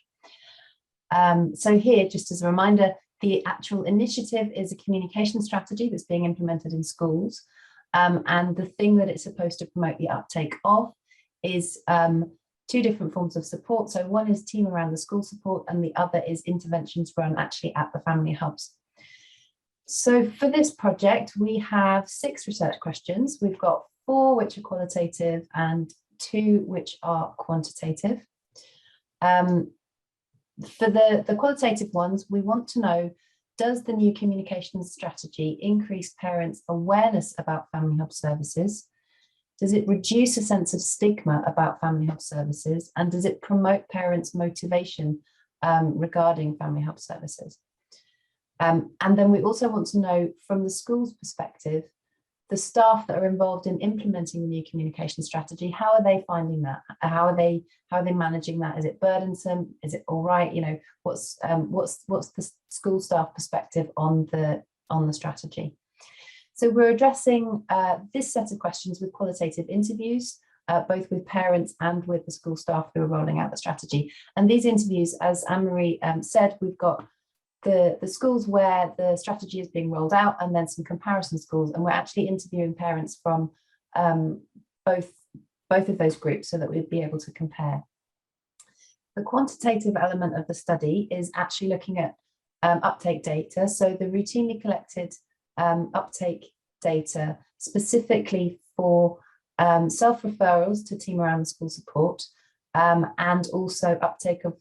So here, just as a reminder, the actual initiative is a communication strategy that's being implemented in schools. And the thing that it's supposed to promote the uptake of is 2 different forms of support. So one is team around the school support, and the other is interventions run actually at the family hubs. So for this project, we have 6 research questions. We've got 4 which are qualitative and 2 which are quantitative. For the qualitative ones, we want to know, does the new communication strategy increase parents' awareness about family hub services? Does it reduce a sense of stigma about family hub services? And does it promote parents' motivation regarding family hub services? And then we also want to know, from the school's perspective, the staff that are involved in implementing the new communication strategy, how are they finding that? How are they managing that? Is it burdensome? Is it all right? You know, what's the school staff perspective on the on the strategy. So we're addressing this set of questions with qualitative interviews, both with parents and with the school staff who are rolling out the strategy. And these interviews, as Annmarie said, we've got the schools where the strategy is being rolled out, and then some comparison schools, and we're actually interviewing parents from both of those groups so that we'd be able to compare. The quantitative element of the study is actually looking at uptake data, so the routinely collected uptake data specifically for self-referrals to team around the school support, and also uptake of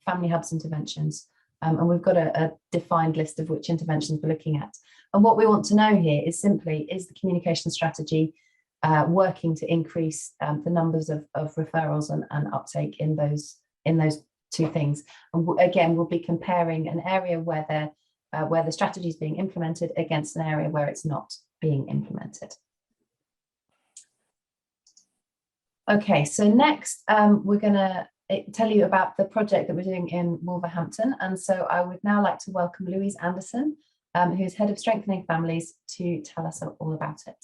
family hubs interventions. And we've got a defined list of which interventions we're looking at. And what we want to know here is simply, is the communication strategy working to increase the numbers of referrals and uptake in those two things. And again, we'll be comparing an area where the strategy is being implemented against an area where it's not being implemented. Okay, so next we're going to tell you about the project that we're doing in Wolverhampton. And so I would now like to welcome Louise Anderson, who's Head of Strengthening Families, to tell us all about it.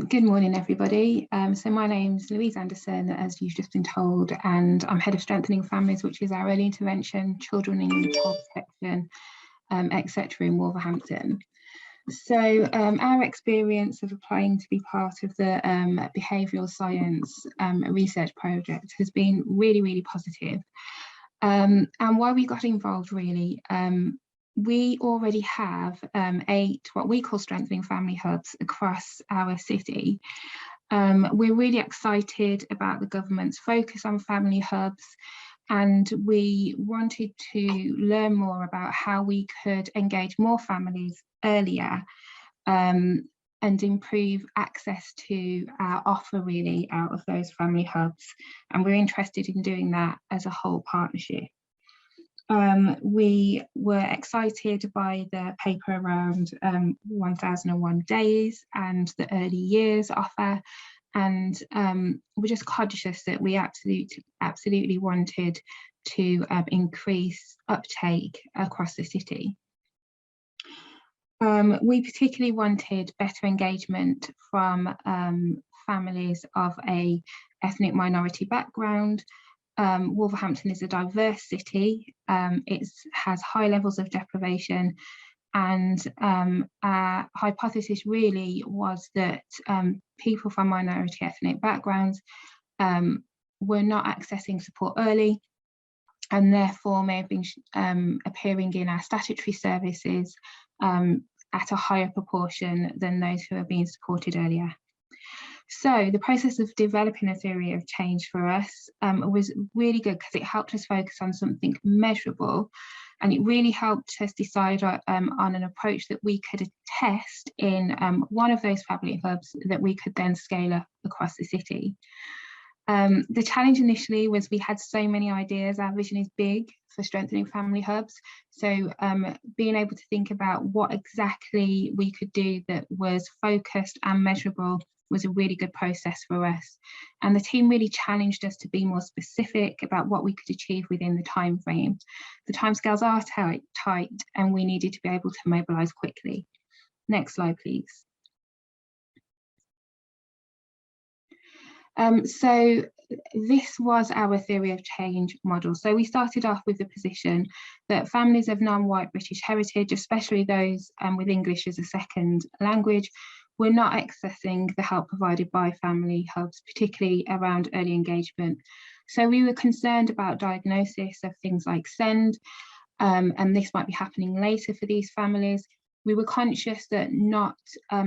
Good morning, everybody. So my name's Louise Anderson, as you've just been told, and I'm Head of Strengthening Families, which is our early intervention, children in need, child protection, etc. in Wolverhampton. So our experience of applying to be part of the behavioural science research project has been really, really positive. And why we got involved, really, we already have 8 what we call strengthening family hubs across our city. We're really excited about the government's focus on family hubs, and we wanted to learn more about how we could engage more families earlier and improve access to our offer, really, out of those family hubs. And we're interested in doing that as a whole partnership. We were excited by the paper around 1001 days and the early years offer, and we're just conscious that we absolutely wanted to increase uptake across the city. We particularly wanted better engagement from families of a ethnic minority background. Wolverhampton is a diverse city. It has high levels of deprivation, and our hypothesis really was that people from minority ethnic backgrounds were not accessing support early, and therefore may have been appearing in our statutory services at a higher proportion than those who are being supported earlier. So the process of developing a theory of change for us was really good, because it helped us focus on something measurable, and it really helped us decide on an approach that we could test in one of those family hubs that we could then scale up across the city. The challenge initially was we had so many ideas. Our vision is big for strengthening family hubs, so being able to think about what exactly we could do that was focused and measurable was a really good process for us. And the team really challenged us to be more specific about what we could achieve within the time frame. The timescales are tight, and we needed to be able to mobilise quickly. Next slide, please. So this was our theory of change model. So we started off with the position that families of non-white British heritage, especially those with English as a second language, were not accessing the help provided by family hubs, particularly around early engagement. So we were concerned about diagnosis of things like SEND, and this might be happening later for these families. We were conscious that not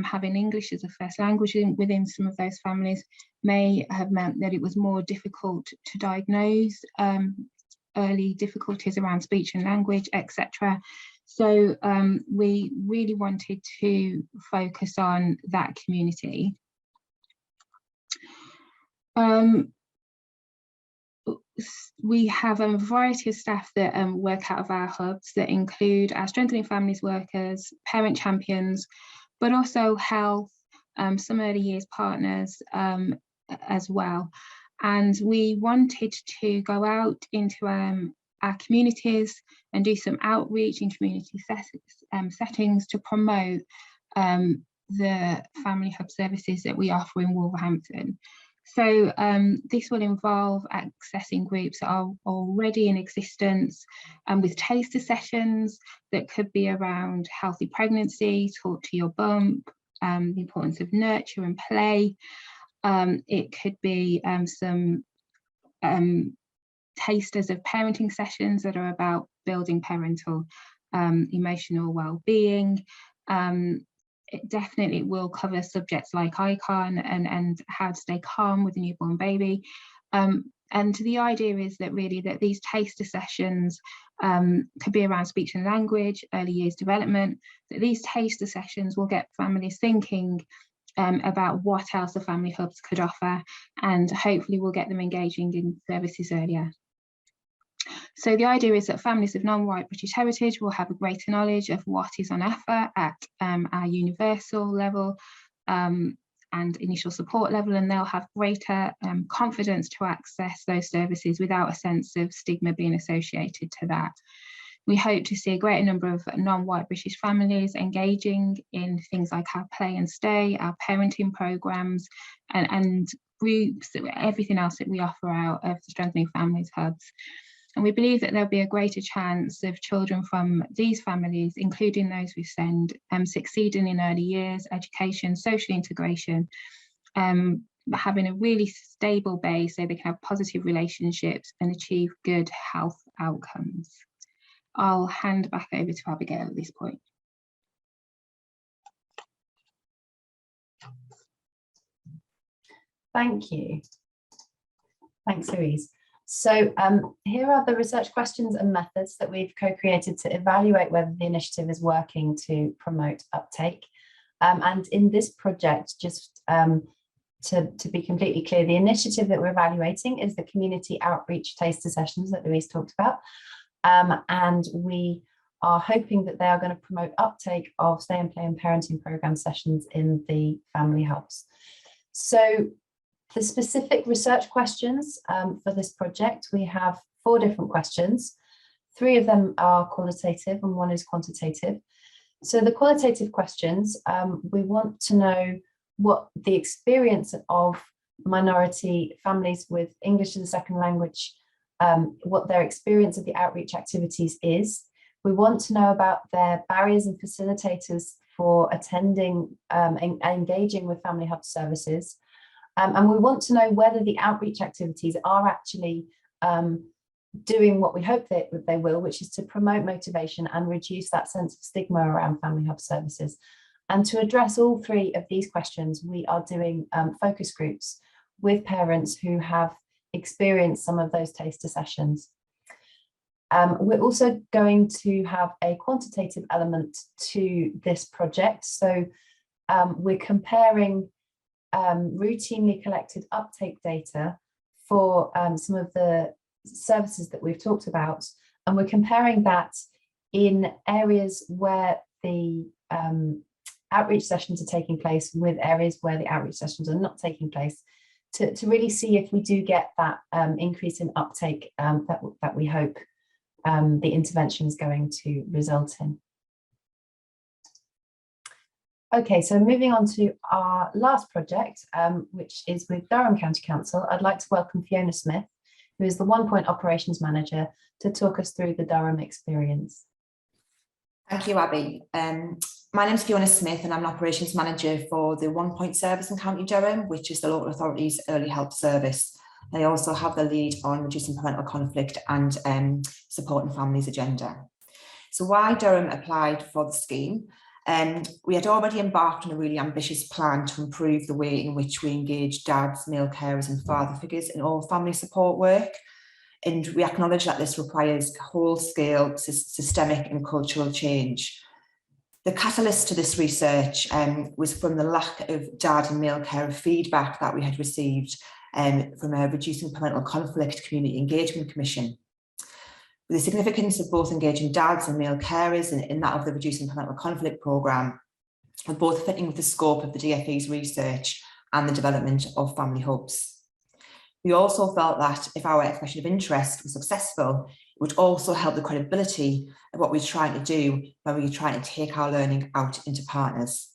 having English as a first language within some of those families may have meant that it was more difficult to diagnose early difficulties around speech and language, etc. So we really wanted to focus on that community. We have a variety of staff that work out of our hubs that include our Strengthening Families workers, parent champions, but also health, some early years partners as well. And we wanted to go out into our communities and do some outreach in community settings to promote the family hub services that we offer in Wolverhampton. So this will involve accessing groups that are already in existence and with taster sessions that could be around healthy pregnancy, talk to your bump, the importance of nurture and play. It could be some tasters of parenting sessions that are about building parental emotional well-being. It definitely will cover subjects like ICON and how to stay calm with a newborn baby. And the idea is that really that these taster sessions could be around speech and language, early years development, that these taster sessions will get families thinking about what else the family hubs could offer, and hopefully will get them engaging in services earlier. So the idea is that families of non-white British heritage will have a greater knowledge of what is on offer at our universal level and initial support level, and they'll have greater confidence to access those services without a sense of stigma being associated to that. We hope to see a greater number of non-white British families engaging in things like our play and stay, our parenting programmes and groups, everything else that we offer out of the Strengthening Families Hubs. And we believe that there'll be a greater chance of children from these families, including those we send, succeeding in early years, education, social integration, having a really stable base so they can have positive relationships and achieve good health outcomes. I'll hand back over to Abigail at this point. Thank you. Thanks, Louise. So here are the research questions and methods that we've co-created to evaluate whether the initiative is working to promote uptake. And in this project, just to be completely clear, the initiative that we're evaluating is the community outreach taster sessions that Louise talked about. And we are hoping that they are going to promote uptake of stay and play and parenting program sessions in the family hubs. So the specific research questions for this project, we have 4 different questions. 3 of them are qualitative and 1 is quantitative. So the qualitative questions, we want to know what the experience of minority families with English as a second language, what their experience of the outreach activities is. We want to know about their barriers and facilitators for attending and engaging with family hub services. And we want to know whether the outreach activities are actually doing what we hope that they will, which is to promote motivation and reduce that sense of stigma around family hub services. And to address all 3 of these questions, we are doing focus groups with parents who have experienced some of those taster sessions. We're also going to have a quantitative element to this project. So we're comparing routinely collected uptake data for some of the services that we've talked about, and we're comparing that in areas where the outreach sessions are taking place with areas where the outreach sessions are not taking place, to really see if we do get that increase in uptake that we hope the intervention is going to result in. Okay, so moving on to our last project, which is with Durham County Council, I'd like to welcome Fiona Smith, who is the One Point Operations Manager, to talk us through the Durham experience. Thank you, Abby. My name is Fiona Smith and I'm an Operations Manager for the One Point Service in County Durham, which is the local authority's early help service. I also have the lead on reducing parental conflict and supporting families agenda. So why Durham applied for the scheme? We had already embarked on a really ambitious plan to improve the way in which we engage dads, male carers and father figures in all family support work. And we acknowledge that this requires whole-scale, systemic and cultural change. The catalyst to this research was from the lack of dad and male carer feedback that we had received from a Reducing Parental Conflict Community Engagement Commission. With the significance of both engaging dads and male carers in that of the Reducing Parental Conflict programme, and both fitting with the scope of the DFE's research and the development of family hubs. We also felt that if our expression of interest was successful, would also help the credibility of what we're trying to do when we're trying to take our learning out into partners.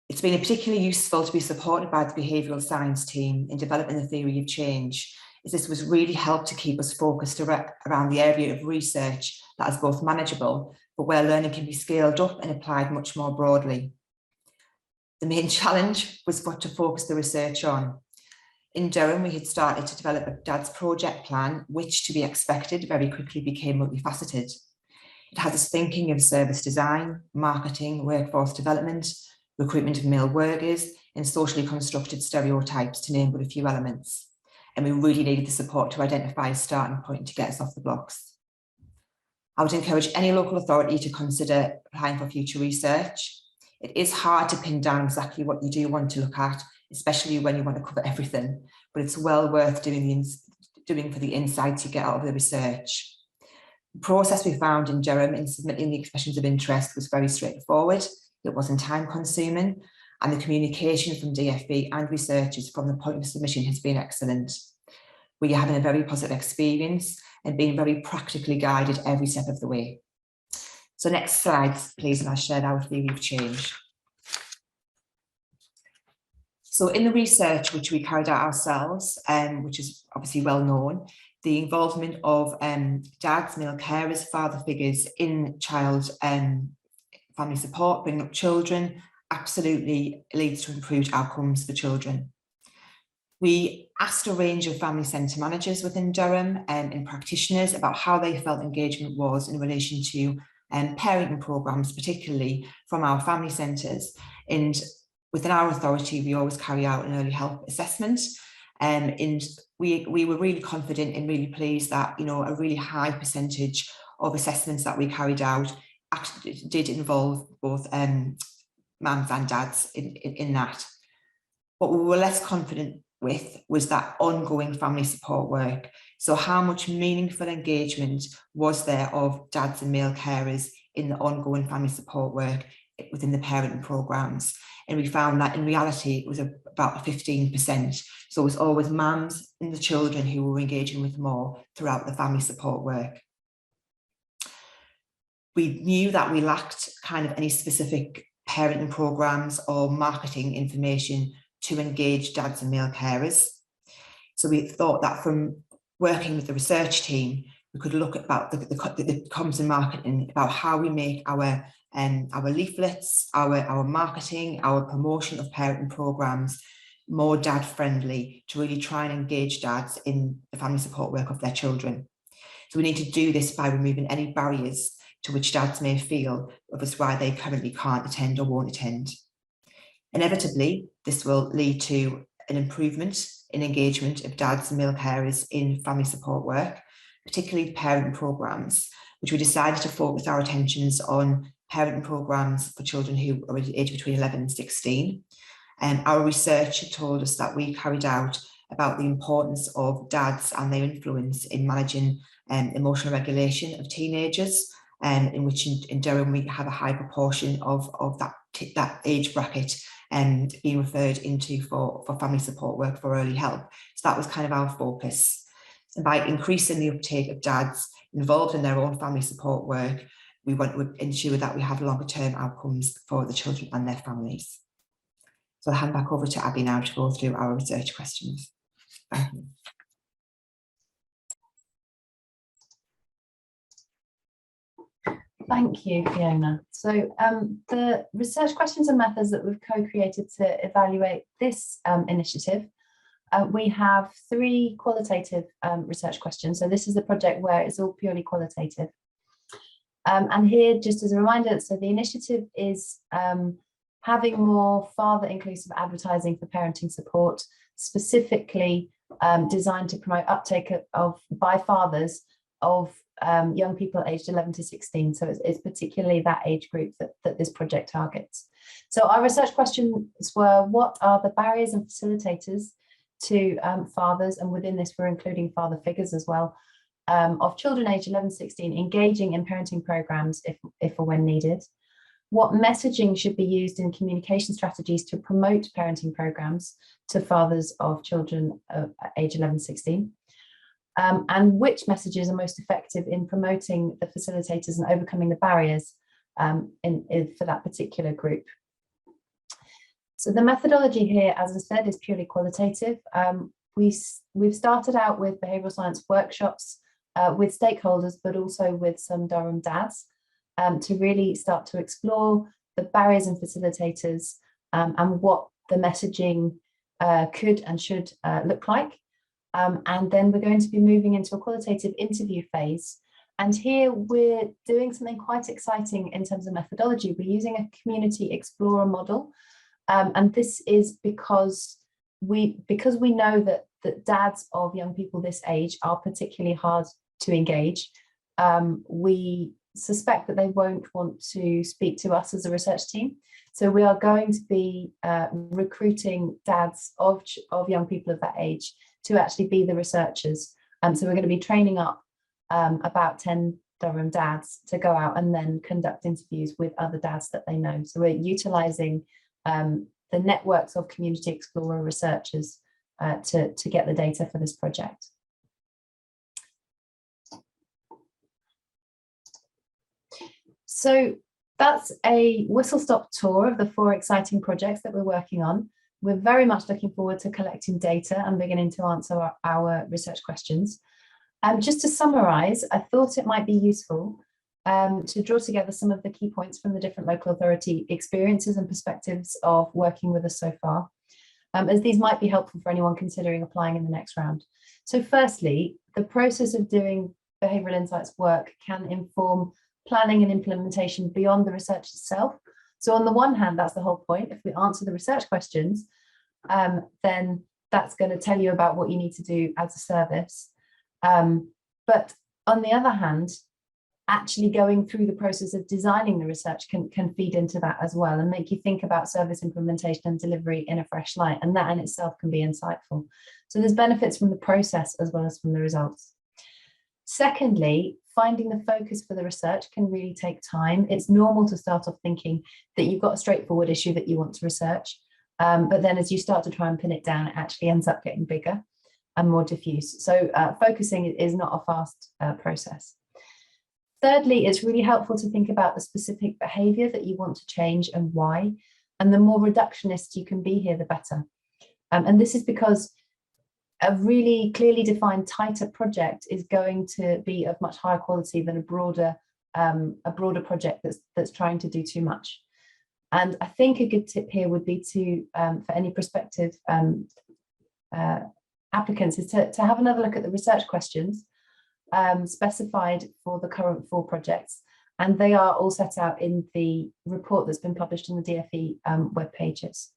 It's been particularly useful to be supported by the behavioural science team in developing the theory of change, as this was really helped to keep us focused around the area of research that is both manageable, but where learning can be scaled up and applied much more broadly. The main challenge was what to focus the research on. In Durham, we had started to develop a DADS project plan, which, to be expected, very quickly became multifaceted. It has us thinking of service design, marketing, workforce development, recruitment of male workers, and socially constructed stereotypes, to name but a few elements. And we really needed the support to identify a starting point to get us off the blocks. I would encourage any local authority to consider applying for future research. It is hard to pin down exactly what you do want to look at, especially when you want to cover everything, but it's well worth doing for the insights you get out of the research. The process we found in Durham in submitting the expressions of interest was very straightforward. It wasn't time consuming, and the communication from DFE and researchers from the point of submission has been excellent. We are having a very positive experience and being very practically guided every step of the way. So next slide, please, and I'll share our theory of change. So in the research which we carried out ourselves, which is obviously well known, the involvement of dads, male carers, father figures in child family support, bringing up children, absolutely leads to improved outcomes for children. We asked a range of family centre managers within Durham and practitioners about how they felt engagement was in relation to parenting programmes, particularly from our family centres. And within our authority, we always carry out an early help assessment. And we were really confident and really pleased that, you know, a really high percentage of assessments that we carried out actually did involve both mums and dads in that. What we were less confident with was that ongoing family support work. So how much meaningful engagement was there of dads and male carers in the ongoing family support work within the parenting programmes? And we found that in reality, it was about 15%. So it was always mums and the children who were engaging with more throughout the family support work. We knew that we lacked kind of any specific parenting programmes or marketing information to engage dads and male carers. So we thought that from working with the research team, we could look at about the comms and marketing, about how we make our leaflets, our marketing, our promotion of parenting programmes more dad friendly, to really try and engage dads in the family support work of their children. So we need to do this by removing any barriers to which dads may feel of us why they currently can't attend or won't attend. Inevitably, this will lead to an improvement in engagement of dads and male carers in family support work, particularly parenting programmes, which we decided to focus our attentions on parenting programmes for children who are aged between 11 and 16. Our research had told us that we carried out about the importance of dads and their influence in managing emotional regulation of teenagers, in which in Durham we have a high proportion of that age bracket being referred into for family support work for early help. So that was kind of our focus. And by increasing the uptake of dads involved in their own family support work, we want to ensure that we have longer term outcomes for the children and their families. So I'll hand back over to Abby now to go through our research questions. Thank you. Thank you, Fiona. So the research questions and methods that we've co-created to evaluate this initiative, we have 3 qualitative research questions. So this is the project where it's all purely qualitative. And here, just as a reminder, so the initiative is having more father inclusive advertising for parenting support, specifically designed to promote uptake by fathers of young people aged 11 to 16. So it's particularly that age group that this project targets. So our research questions were, what are the barriers and facilitators to fathers, and within this we're including father figures as well, of children aged 11 to 16 engaging in parenting programs if or when needed? What messaging should be used in communication strategies to promote parenting programs to fathers of children aged 11 to 16? and which messages are most effective in promoting the facilitators and overcoming the barriers for that particular group. So the methodology here, as I said, is purely qualitative. We've started out with behavioural science workshops with stakeholders, but also with some Durham dads to really start to explore the barriers in facilitators and what the messaging could and should look like. And then we're going to be moving into a qualitative interview phase. And here we're doing something quite exciting in terms of methodology. We're using a community explorer model. And this is because we know that dads of young people this age are particularly hard to engage. We suspect that they won't want to speak to us as a research team. So we are going to be recruiting dads of young people of that age to actually be the researchers. So we're going to be training up about 10 Durham dads to go out and then conduct interviews with other dads that they know. So we're utilising the networks of community explorer researchers to get the data for this project. So that's a whistle-stop tour of the 4 exciting projects that we're working on. We're very much looking forward to collecting data and beginning to answer our research questions. Just to summarise, I thought it might be useful to draw together some of the key points from the different local authority experiences and perspectives of working with us so far, as these might be helpful for anyone considering applying in the next round. So firstly, the process of doing behavioural insights work can inform planning and implementation beyond the research itself. So on the one hand, that's the whole point. If we answer the research questions, then that's going to tell you about what you need to do as a service. But on the other hand, actually going through the process of designing the research can feed into that as well and make you think about service implementation and delivery in a fresh light. And that in itself can be insightful. So there's benefits from the process as well as from the results. Secondly, finding the focus for the research can really take time. It's normal to start off thinking that you've got a straightforward issue that you want to research. But then as you start to try and pin it down, it actually ends up getting bigger and more diffuse. So focusing is not a fast process. Thirdly, it's really helpful to think about the specific behaviour that you want to change and why. And the more reductionist you can be here, the better. And this is because a really clearly defined, tighter project is going to be of much higher quality than a broader project that's trying to do too much. And I think a good tip here would be to, for any prospective applicants, is to have another look at the research questions specified for the current 4 projects. And they are all set out in the report that's been published on the DFE web pages.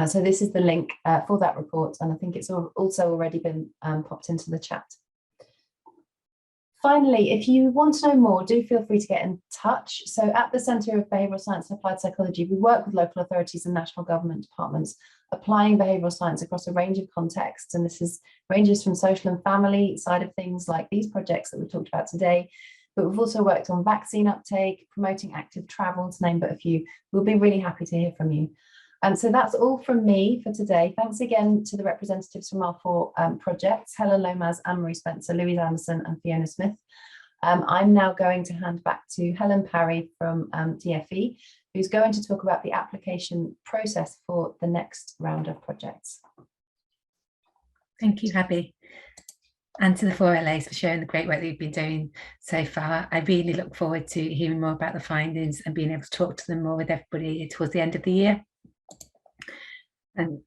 So this is the link for that report, and I think it's also already been popped into the chat. Finally, if you want to know more, do feel free to get in touch. So at the Centre of Behavioural Science and Applied Psychology, we work with local authorities and national government departments applying behavioural science across a range of contexts. And this ranges from social and family side of things like these projects that we've talked about today. But we've also worked on vaccine uptake, promoting active travel, to name but a few. We'll be really happy to hear from you. So that's all from me for today. Thanks again to the representatives from our 4 projects, Helen Loners, Annmarie Spencer, Louise Anderson and Fiona Smith. I'm now going to hand back to Helen Parry from DFE, who's going to talk about the application process for the next round of projects. Thank you, Abby. And to the 4 LAs for sharing the great work that you've been doing so far. I really look forward to hearing more about the findings and being able to talk to them more with everybody towards the end of the year. And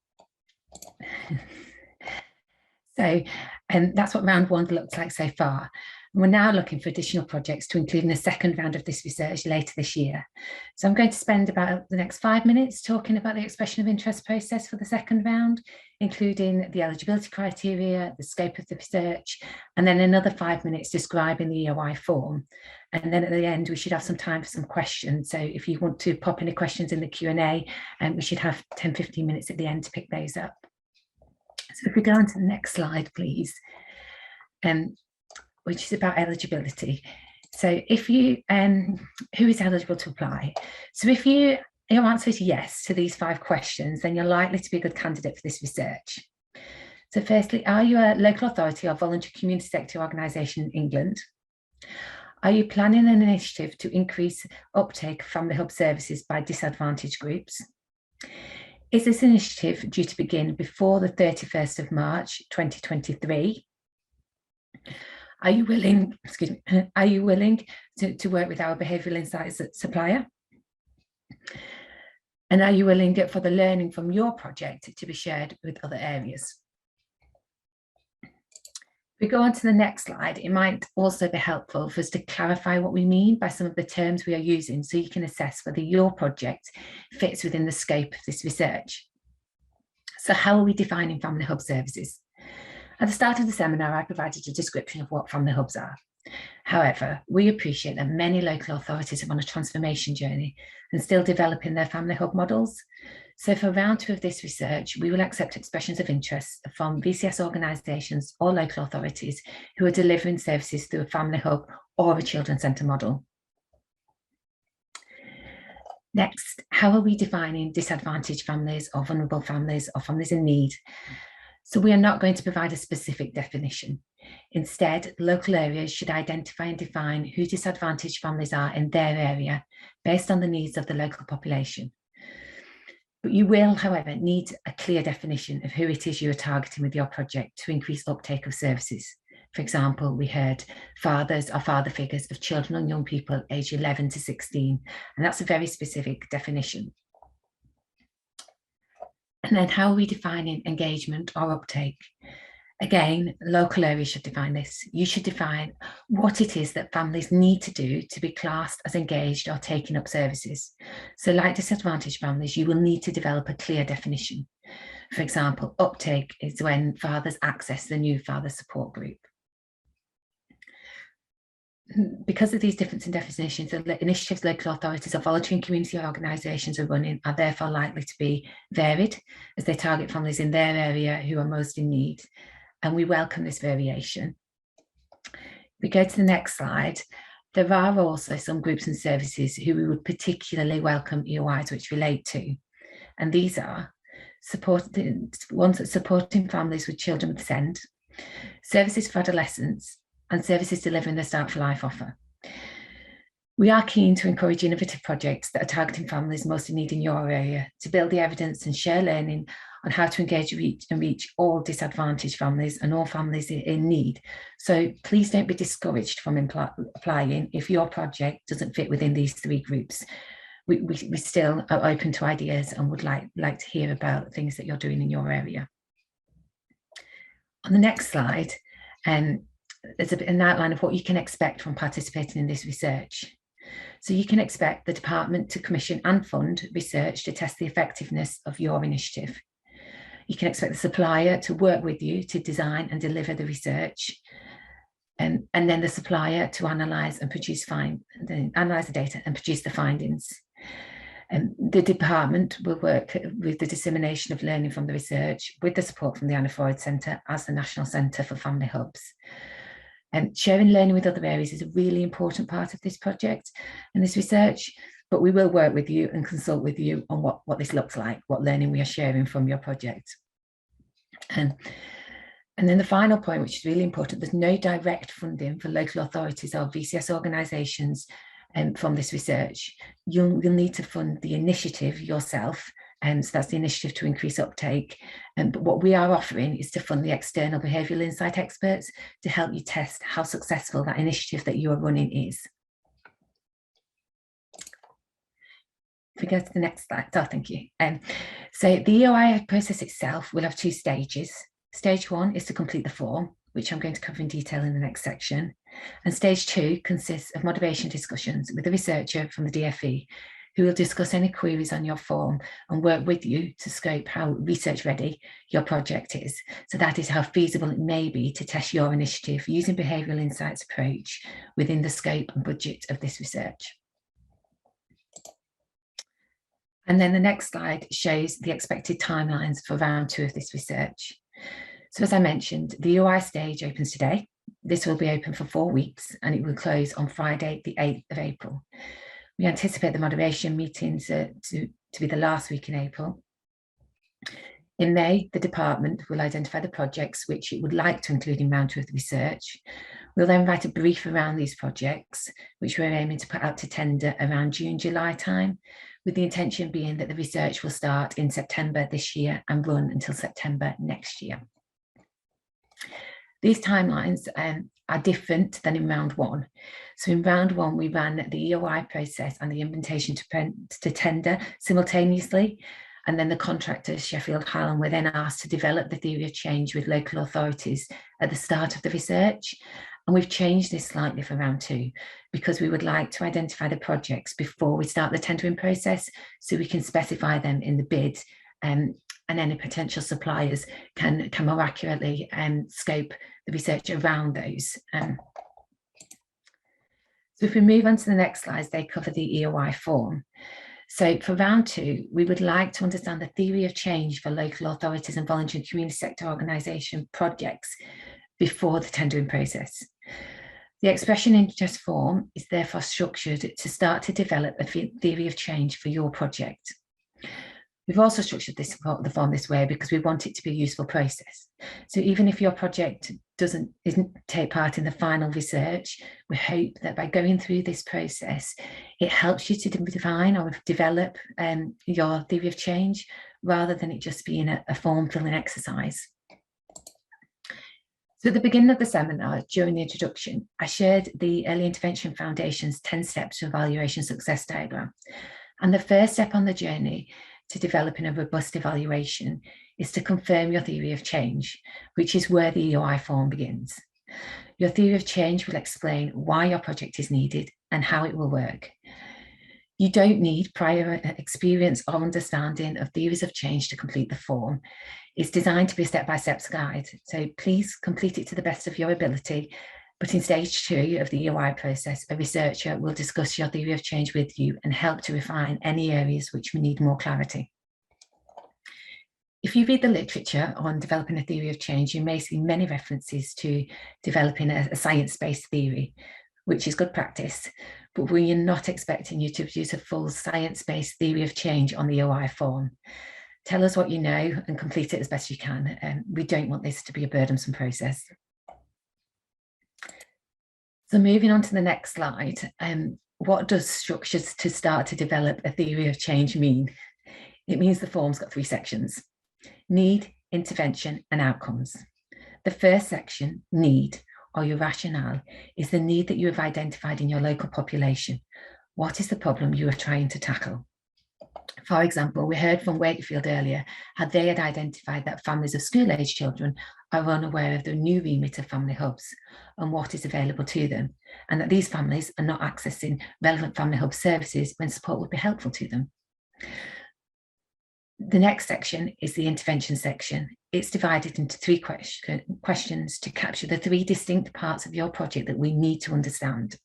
so that's what round 1 looks like so far. And we're now looking for additional projects to include in the second round of this research later this year. So I'm going to spend about the next 5 minutes talking about the expression of interest process for the second round, including the eligibility criteria, the scope of the research, and then another 5 minutes describing the EOI form. And then at the end, we should have some time for some questions. So if you want to pop any questions in the Q&A, we should have 10-15 minutes at the end to pick those up. So if we go on to the next slide, please, which is about eligibility. So if you, who is eligible to apply? So if you your answer is yes to these 5 questions, then you're likely to be a good candidate for this research. So firstly, are you a local authority or voluntary community sector organisation in England? Are you planning an initiative to increase uptake of family hub services by disadvantaged groups? Is this initiative due to begin before the 31st of March 2023? Are you willing, to work with our behavioural insights supplier? And are you willing for the learning from your project to be shared with other areas? If we go on to the next slide, it might also be helpful for us to clarify what we mean by some of the terms we are using, so you can assess whether your project fits within the scope of this research. So how are we defining family hub services? At the start of the seminar, I provided a description of what family hubs are. However, we appreciate that many local authorities are on a transformation journey and still developing their family hub models. So for round 2 of this research, we will accept expressions of interest from VCS organisations or local authorities who are delivering services through a family hub or a children's centre model. Next, how are we defining disadvantaged families or vulnerable families or families in need? So we are not going to provide a specific definition. Instead, local areas should identify and define who disadvantaged families are in their area based on the needs of the local population. But you will, however, need a clear definition of who it is you are targeting with your project to increase uptake of services. For example, we heard fathers or father figures of children and young people aged 11 to 16, and that's a very specific definition. And then how are we defining engagement or uptake? Again, local areas should define this. You should define what it is that families need to do to be classed as engaged or taking up services. So like disadvantaged families, you will need to develop a clear definition. For example, uptake is when fathers access the new father support group. Because of these differences in definitions, the initiatives local authorities or voluntary and community organisations are running are therefore likely to be varied as they target families in their area who are most in need. And we welcome this variation. If we go to the next slide, there are also some groups and services who we would particularly welcome EOIs which relate to. And these are ones that supporting families with children with SEND, services for adolescents, and services delivering the Start for Life offer. We are keen to encourage innovative projects that are targeting families most in need in your area to build the evidence and share learning on how to engage and reach all disadvantaged families and all families in need. So please don't be discouraged from applying if your project doesn't fit within these 3 groups. We still are open to ideas and would like to hear about things that you're doing in your area. On the next slide, there's an outline of what you can expect from participating in this research. So you can expect the department to commission and fund research to test the effectiveness of your initiative. You can expect the supplier to work with you to design and deliver the research, and then the supplier to analyse and produce analyse the data and produce the findings. The department will work with the dissemination of learning from the research with the support from the Anna Freud Centre as the National Centre for Family Hubs. And sharing learning with other areas is a really important part of this project and this research, but we will work with you and consult with you on what this looks like, what learning we are sharing from your project. And then the final point, which is really important, there's no direct funding for local authorities or VCS organisations from this research. You'll need to fund the initiative yourself. So that's the initiative to increase uptake. But what we are offering is to fund the external behavioural insight experts to help you test how successful that initiative that you are running is. If we go to the next slide, thank you. So the EOI process itself will have 2 stages. Stage 1 is to complete the form, which I'm going to cover in detail in the next section. And stage 2 consists of motivation discussions with a researcher from the DFE who will discuss any queries on your form and work with you to scope how research ready your project is. So that is how feasible it may be to test your initiative using behavioural insights approach within the scope and budget of this research. And then the next slide shows the expected timelines for round 2 of this research. So as I mentioned, the EOI stage opens today. This will be open for 4 weeks and it will close on Friday, the 8th of April. We anticipate the moderation meetings to be the last week in April. In May, the department will identify the projects which it would like to include in round 2 of the research. We'll then write a brief around these projects, which we're aiming to put out to tender around June, July time, with the intention being that the research will start in September this year and run until September next year. These timelines are different than in round 1. So in round 1, we ran the EOI process and the invitation to tender simultaneously. And then the contractor, Sheffield Hallam, were then asked to develop the theory of change with local authorities at the start of the research. And we've changed this slightly for round 2 because we would like to identify the projects before we start the tendering process so we can specify them in the bid, and any potential suppliers can more accurately scope the research around those. So if we move on to the next slides, they cover the EOI form. So for round 2, we would like to understand the theory of change for local authorities and voluntary and community sector organisation projects before the tendering process. The expression interest form is therefore structured to start to develop a theory of change for your project. We've also structured the form this way because we want it to be a useful process. So even if your project isn't take part in the final research, we hope that by going through this process, it helps you to define or develop your theory of change rather than it just being a form filling exercise. So at the beginning of the seminar, during the introduction, I shared the Early Intervention Foundation's 10 steps to evaluation success diagram. And the first step on the journey to developing a robust evaluation is to confirm your theory of change, which is where the EOI form begins. Your theory of change will explain why your project is needed and how it will work. You don't need prior experience or understanding of theories of change to complete the form. It's designed to be a step-by-step guide, so please complete it to the best of your ability. But in stage 2 of the EOI process, a researcher will discuss your theory of change with you and help to refine any areas which we need more clarity. If you read the literature on developing a theory of change, you may see many references to developing a science-based theory, which is good practice, but we are not expecting you to produce a full science-based theory of change on the EOI form. Tell us what you know and complete it as best you can. We don't want this to be a burdensome process. So moving on to the next slide, what does structures to start to develop a theory of change mean? It means the form's got 3 sections: need, intervention, and outcomes. The first section, need, or your rationale, is the need that you have identified in your local population. What is the problem you are trying to tackle? For example, we heard from Wakefield earlier how they had identified that families of school-age children are unaware of the new remit of family hubs and what is available to them, and that these families are not accessing relevant family hub services when support would be helpful to them. The next section is the intervention section. It's divided into 3 questions to capture the 3 distinct parts of your project that we need to understand.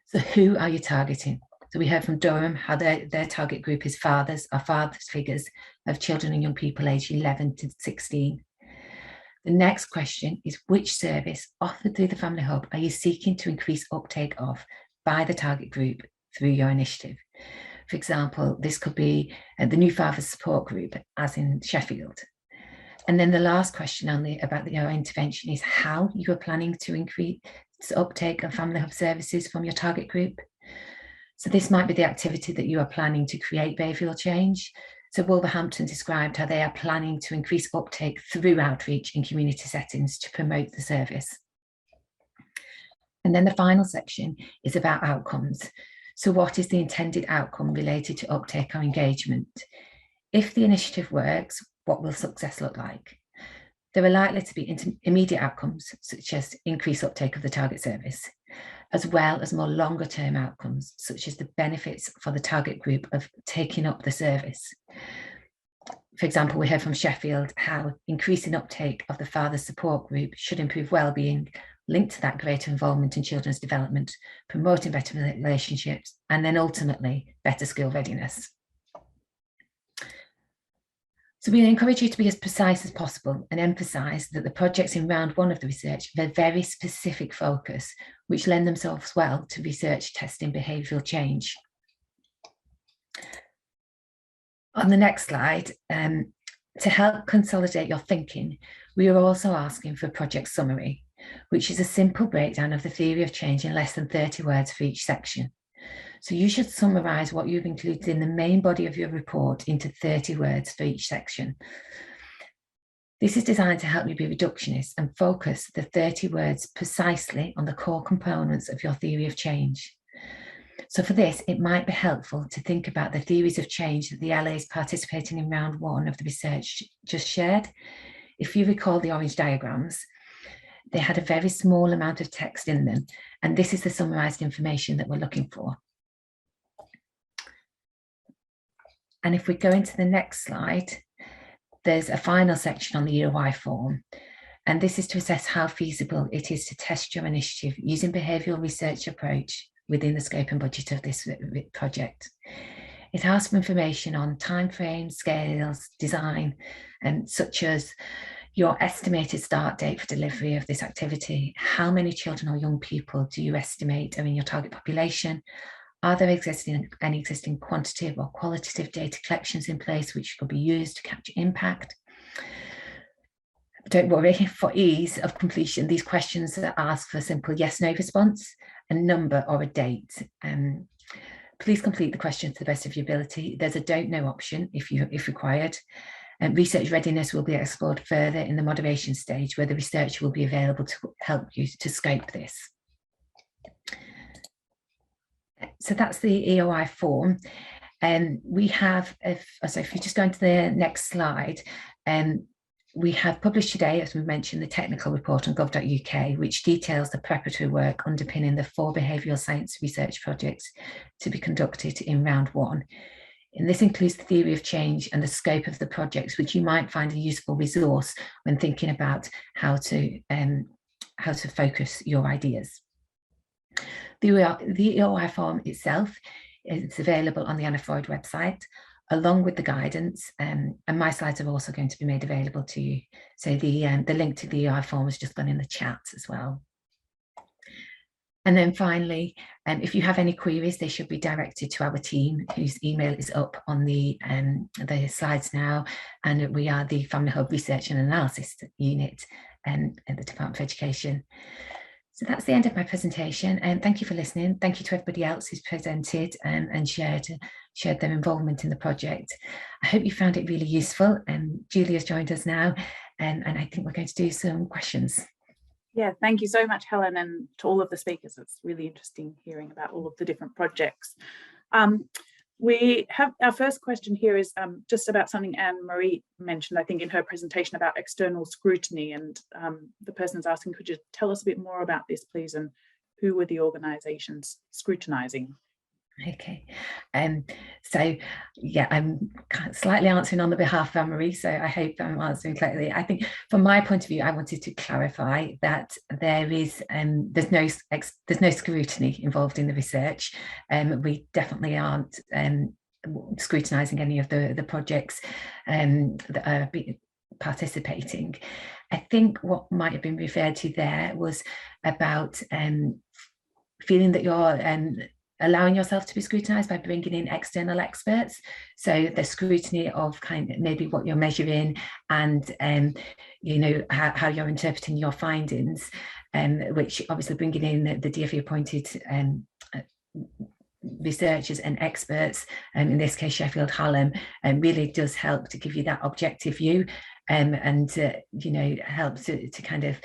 So who are you targeting? So we heard from Durham how their target group is fathers or father figures of children and young people aged 11 to 16. The next question is, which service offered through the Family Hub are you seeking to increase uptake of by the target group through your initiative? For example, this could be the New Fathers Support Group, as in Sheffield. And then the last question about your intervention is how you are planning to increase uptake of Family Hub services from your target group. So this might be the activity that you are planning to create behavioural change. So Wolverhampton described how they are planning to increase uptake through outreach in community settings to promote the service. And then the final section is about outcomes. So what is the intended outcome related to uptake or engagement? If the initiative works, what will success look like? There are likely to be immediate outcomes, such as increased uptake of the target service, as well as more longer term outcomes, such as the benefits for the target group of taking up the service. For example, we heard from Sheffield how increasing uptake of the father support group should improve well-being, linked to that greater involvement in children's development, promoting better relationships, and then ultimately better skill readiness. So we encourage you to be as precise as possible and emphasise that the projects in round 1 of the research have a very specific focus, which lend themselves well to research testing behavioural change. On the next slide, to help consolidate your thinking, we are also asking for a project summary, which is a simple breakdown of the theory of change in less than 30 words for each section. So you should summarise what you've included in the main body of your report into 30 words for each section. This is designed to help you be reductionist and focus the 30 words precisely on the core components of your theory of change. So for this, it might be helpful to think about the theories of change that the LAs participating in round 1 of the research just shared. If you recall the orange diagrams, they had a very small amount of text in them, and this is the summarised information that we're looking for. And if we go into the next slide, there's a final section on the EOI form. And this is to assess how feasible it is to test your initiative using behavioural research approach within the scope and budget of this project. It asks for information on timeframes, scales, design, such as your estimated start date for delivery of this activity. How many children or young people do you estimate are in your target population? Are there any existing quantitative or qualitative data collections in place which could be used to capture impact? Don't worry, for ease of completion, these questions are asked for a simple yes/no response, a number or a date. Please complete the question to the best of your ability. There's a don't know option if required. Research readiness will be explored further in the moderation stage, where the researcher will be available to help you to scope this. So that's the EOI form. We have, so if you just go into the next slide, we have published today, as we mentioned, the technical report on gov.uk, which details the preparatory work underpinning the 4 behavioural science research projects to be conducted in round 1. And this includes the theory of change and the scope of the projects, which you might find a useful resource when thinking about how to focus your ideas. The EOI form itself is available on the Anna Freud website, along with the guidance, and my slides are also going to be made available to you. So the link to the EOI form has just gone in the chat as well. And then finally, if you have any queries, they should be directed to our team, whose email is up on the slides now. And we are the Family Hub Research and Analysis Unit at the Department for Education. So that's the end of my presentation, and thank you for listening. Thank you to everybody else who's presented and shared their involvement in the project. I hope you found it really useful, and Julia's joined us now, and I think we're going to do some questions. Yeah, thank you so much, Helen, and to all of the speakers. It's really interesting hearing about all of the different projects. We have our first question here is just about something Annmarie mentioned, I think, in her presentation about external scrutiny, and the person's asking, could you tell us a bit more about this, please, and who were the organisations scrutinising? Okay, so yeah, I'm slightly answering on the behalf of Annmarie, so I hope I'm answering clearly. I think from my point of view, I wanted to clarify that there is there's no scrutiny involved in the research. We definitely aren't scrutinising any of the projects that are participating. I think what might have been referred to there was about feeling that you're allowing yourself to be scrutinised by bringing in external experts. So the scrutiny of kind of maybe what you're measuring and you know how you're interpreting your findings, which obviously bringing in the DFE appointed researchers and experts, in this case Sheffield Hallam, really does help to give you that objective view, and you know, help to kind of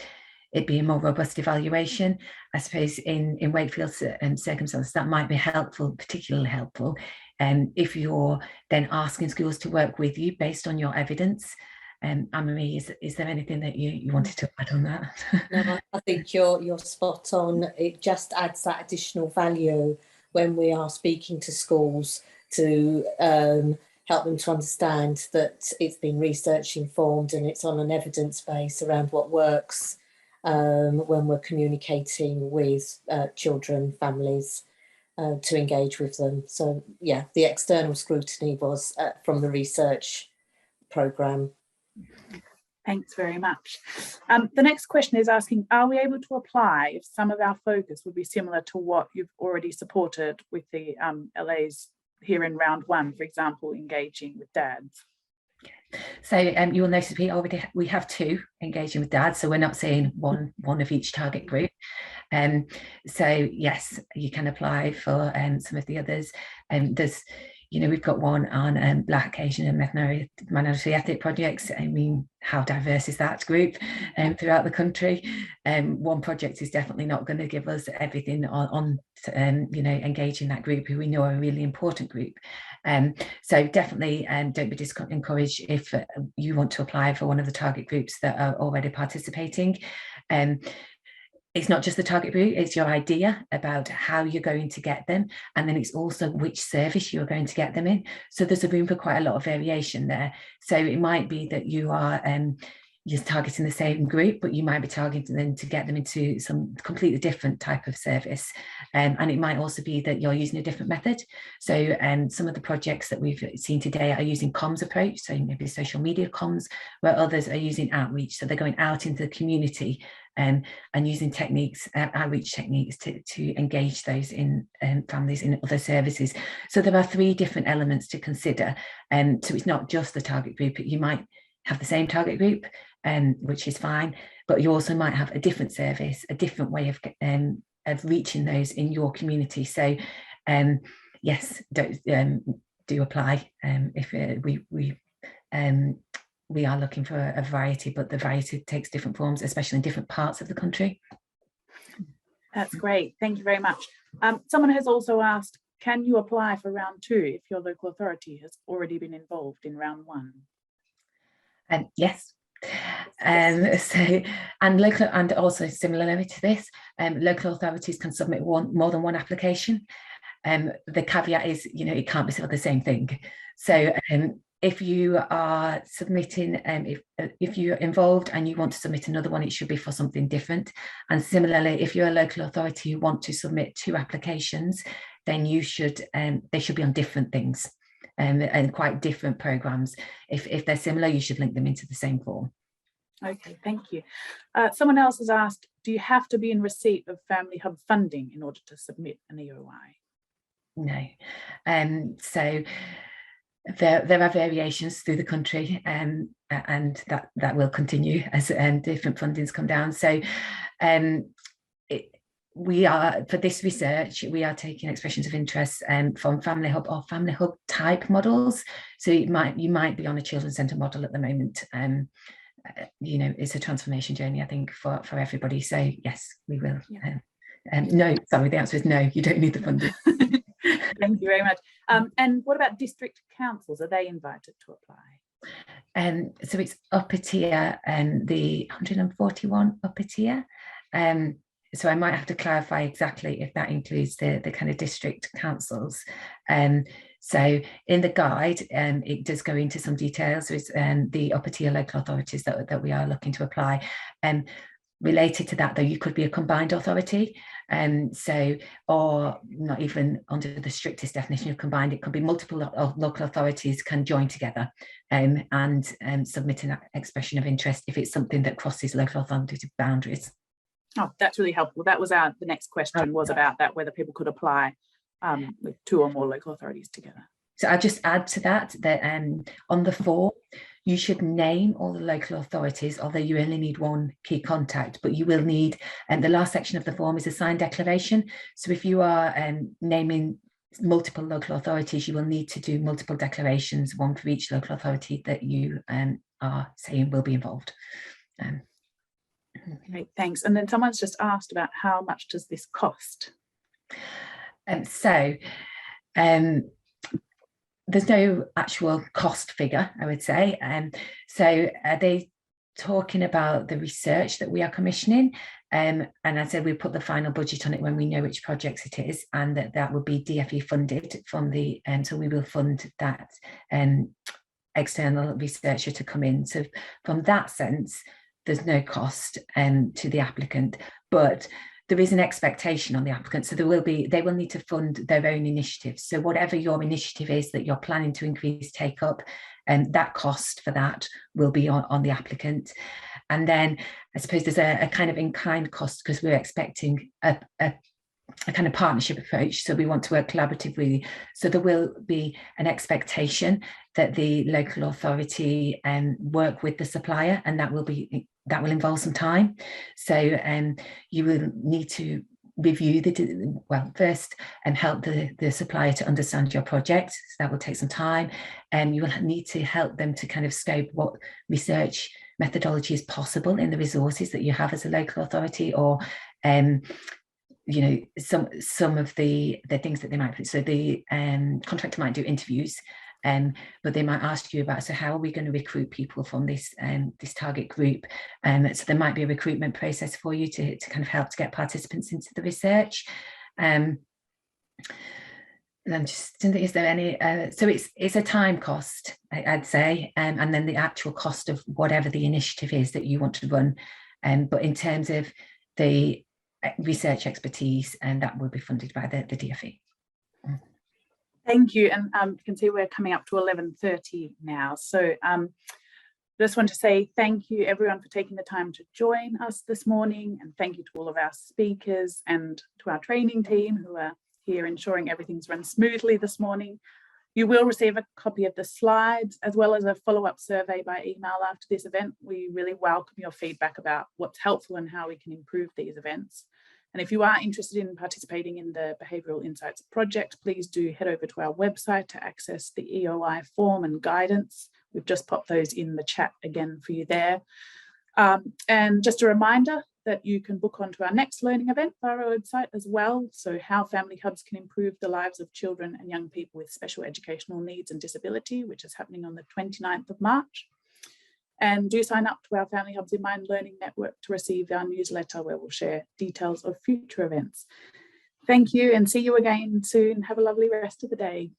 it be a more robust evaluation. I suppose in Wakefield's circumstances that might be helpful, particularly helpful, if you're then asking schools to work with you based on your evidence. Annmarie, is there anything that you wanted to add on that? No, I think you're spot on. It just adds that additional value when we are speaking to schools to help them to understand that it's been research informed and it's on an evidence base around what works. When we're communicating with children, families, to engage with them. So yeah, the external scrutiny was from the research programme. Thanks very much. The next question is asking, are we able to apply if some of our focus would be similar to what you've already supported with the LAs here in round one, for example, engaging with dads? So you will notice we have two engaging with dads, so we're not saying one of each target group. So yes, you can apply for some of the others. We've got one on Black, Asian and minority ethnic projects. I mean, how diverse is that group throughout the country? One project is definitely not going to give us everything on engaging that group who we know are a really important group. So definitely don't be encouraged if you want to apply for one of the target groups that are already participating. It's not just the target group, it's your idea about how you're going to get them. And then it's also which service you're going to get them in. So there's a room for quite a lot of variation there. So it might be that you are you're targeting the same group, but you might be targeting them to get them into some completely different type of service. And it might also be that you're using a different method. So some of the projects that we've seen today are using comms approach, so maybe social media comms, where others are using outreach. So they're going out into the community and using techniques, outreach techniques to engage those in families in other services. So there are three different elements to consider. So it's not just the target group. You might have the same target group, which is fine, but you also might have a different service, a different way of reaching those in your community. So yes, do apply if we are looking for a variety, but the variety takes different forms, especially in different parts of the country. That's great. Thank you very much. Someone has also asked, can you apply for round two if your local authority has already been involved in round one? Yes. Local, and also similarly to this, local authorities can submit more than one application. The caveat is, it can't be the same thing. So if you are submitting, if you're involved and you want to submit another one, it should be for something different. And similarly, if you're a local authority who want to submit two applications, then you should they should be on different things and quite different programs. If they're similar, you should link them into the same form. Okay, thank you. Someone else has asked, do you have to be in receipt of Family Hub funding in order to submit an EOI? No. So there are variations through the country, and that will continue as different fundings come down. So we are, for this research, we are taking expressions of interest from Family Hub or Family Hub type models. So you might be on a children's centre model at the moment. It's a transformation journey, I think, for everybody. So yes, we will. Yeah. No, sorry, the answer is no, you don't need the funding. Thank you very much. And what about district councils? Are they invited to apply? So it's upper tier and the 141 upper tier. So I might have to clarify exactly if that includes the kind of district councils. So in the guide, it does go into some details. So it's the upper tier local authorities that we are looking to apply. Related to that, though, you could be a combined authority, or not even under the strictest definition of combined. It could be multiple local authorities can join together and submit an expression of interest if it's something that crosses local authority boundaries. Oh, that's really helpful. That was the next question was about that, whether people could apply with two or more local authorities together. So I'll just add to that on the form, you should name all the local authorities, although you only need one key contact, but you will need, the last section of the form is a signed declaration. So if you are naming multiple local authorities, you will need to do multiple declarations, one for each local authority that you are saying will be involved. Great, thanks. And then someone's just asked about how much does this cost? There's no actual cost figure, I would say. So are they talking about the research that we are commissioning? And I said we put the final budget on it when we know which projects it is, and that will be DFE funded from the, so we will fund that external researcher to come in. So from that sense, there's no cost to the applicant, but there is an expectation on the applicant. So they will need to fund their own initiatives. So whatever your initiative is that you're planning to increase take up, that cost for that will be on the applicant. And then I suppose there's a kind of in-kind cost, because we're expecting a kind of partnership approach. So we want to work collaboratively. So there will be an expectation that the local authority work with the supplier, and that will involve some time. So you will need to review first and help the supplier to understand your project. So that will take some time. You will need to help them to kind of scope what research methodology is possible in the resources that you have as a local authority, or you know, some of the things that they might put. So the contractor might do interviews, but they might ask you about, so how are we going to recruit people from this this target group? So there might be a recruitment process for you to kind of help to get participants into the research. And I'm just, is there any, so it's a time cost, I'd say, and then the actual cost of whatever the initiative is that you want to run. But in terms of the research expertise, and that will be funded by the DFE. Thank you. And you can see we're coming up to 11:30 now. So just want to say thank you everyone for taking the time to join us this morning, and thank you to all of our speakers and to our training team who are here ensuring everything's run smoothly this morning. You will receive a copy of the slides as well as a follow-up survey by email after this event. We really welcome your feedback about what's helpful and how we can improve these events. And if you are interested in participating in the Behavioural Insights project, please do head over to our website to access the EOI form and guidance. We've just popped those in the chat again for you there. And just a reminder that you can book onto our next learning event via our website as well. So how family hubs can improve the lives of children and young people with special educational needs and disability, which is happening on the 29th of March. And do sign up to our Family Hubs in Mind Learning Network to receive our newsletter, where we'll share details of future events. Thank you, and see you again soon. Have a lovely rest of the day.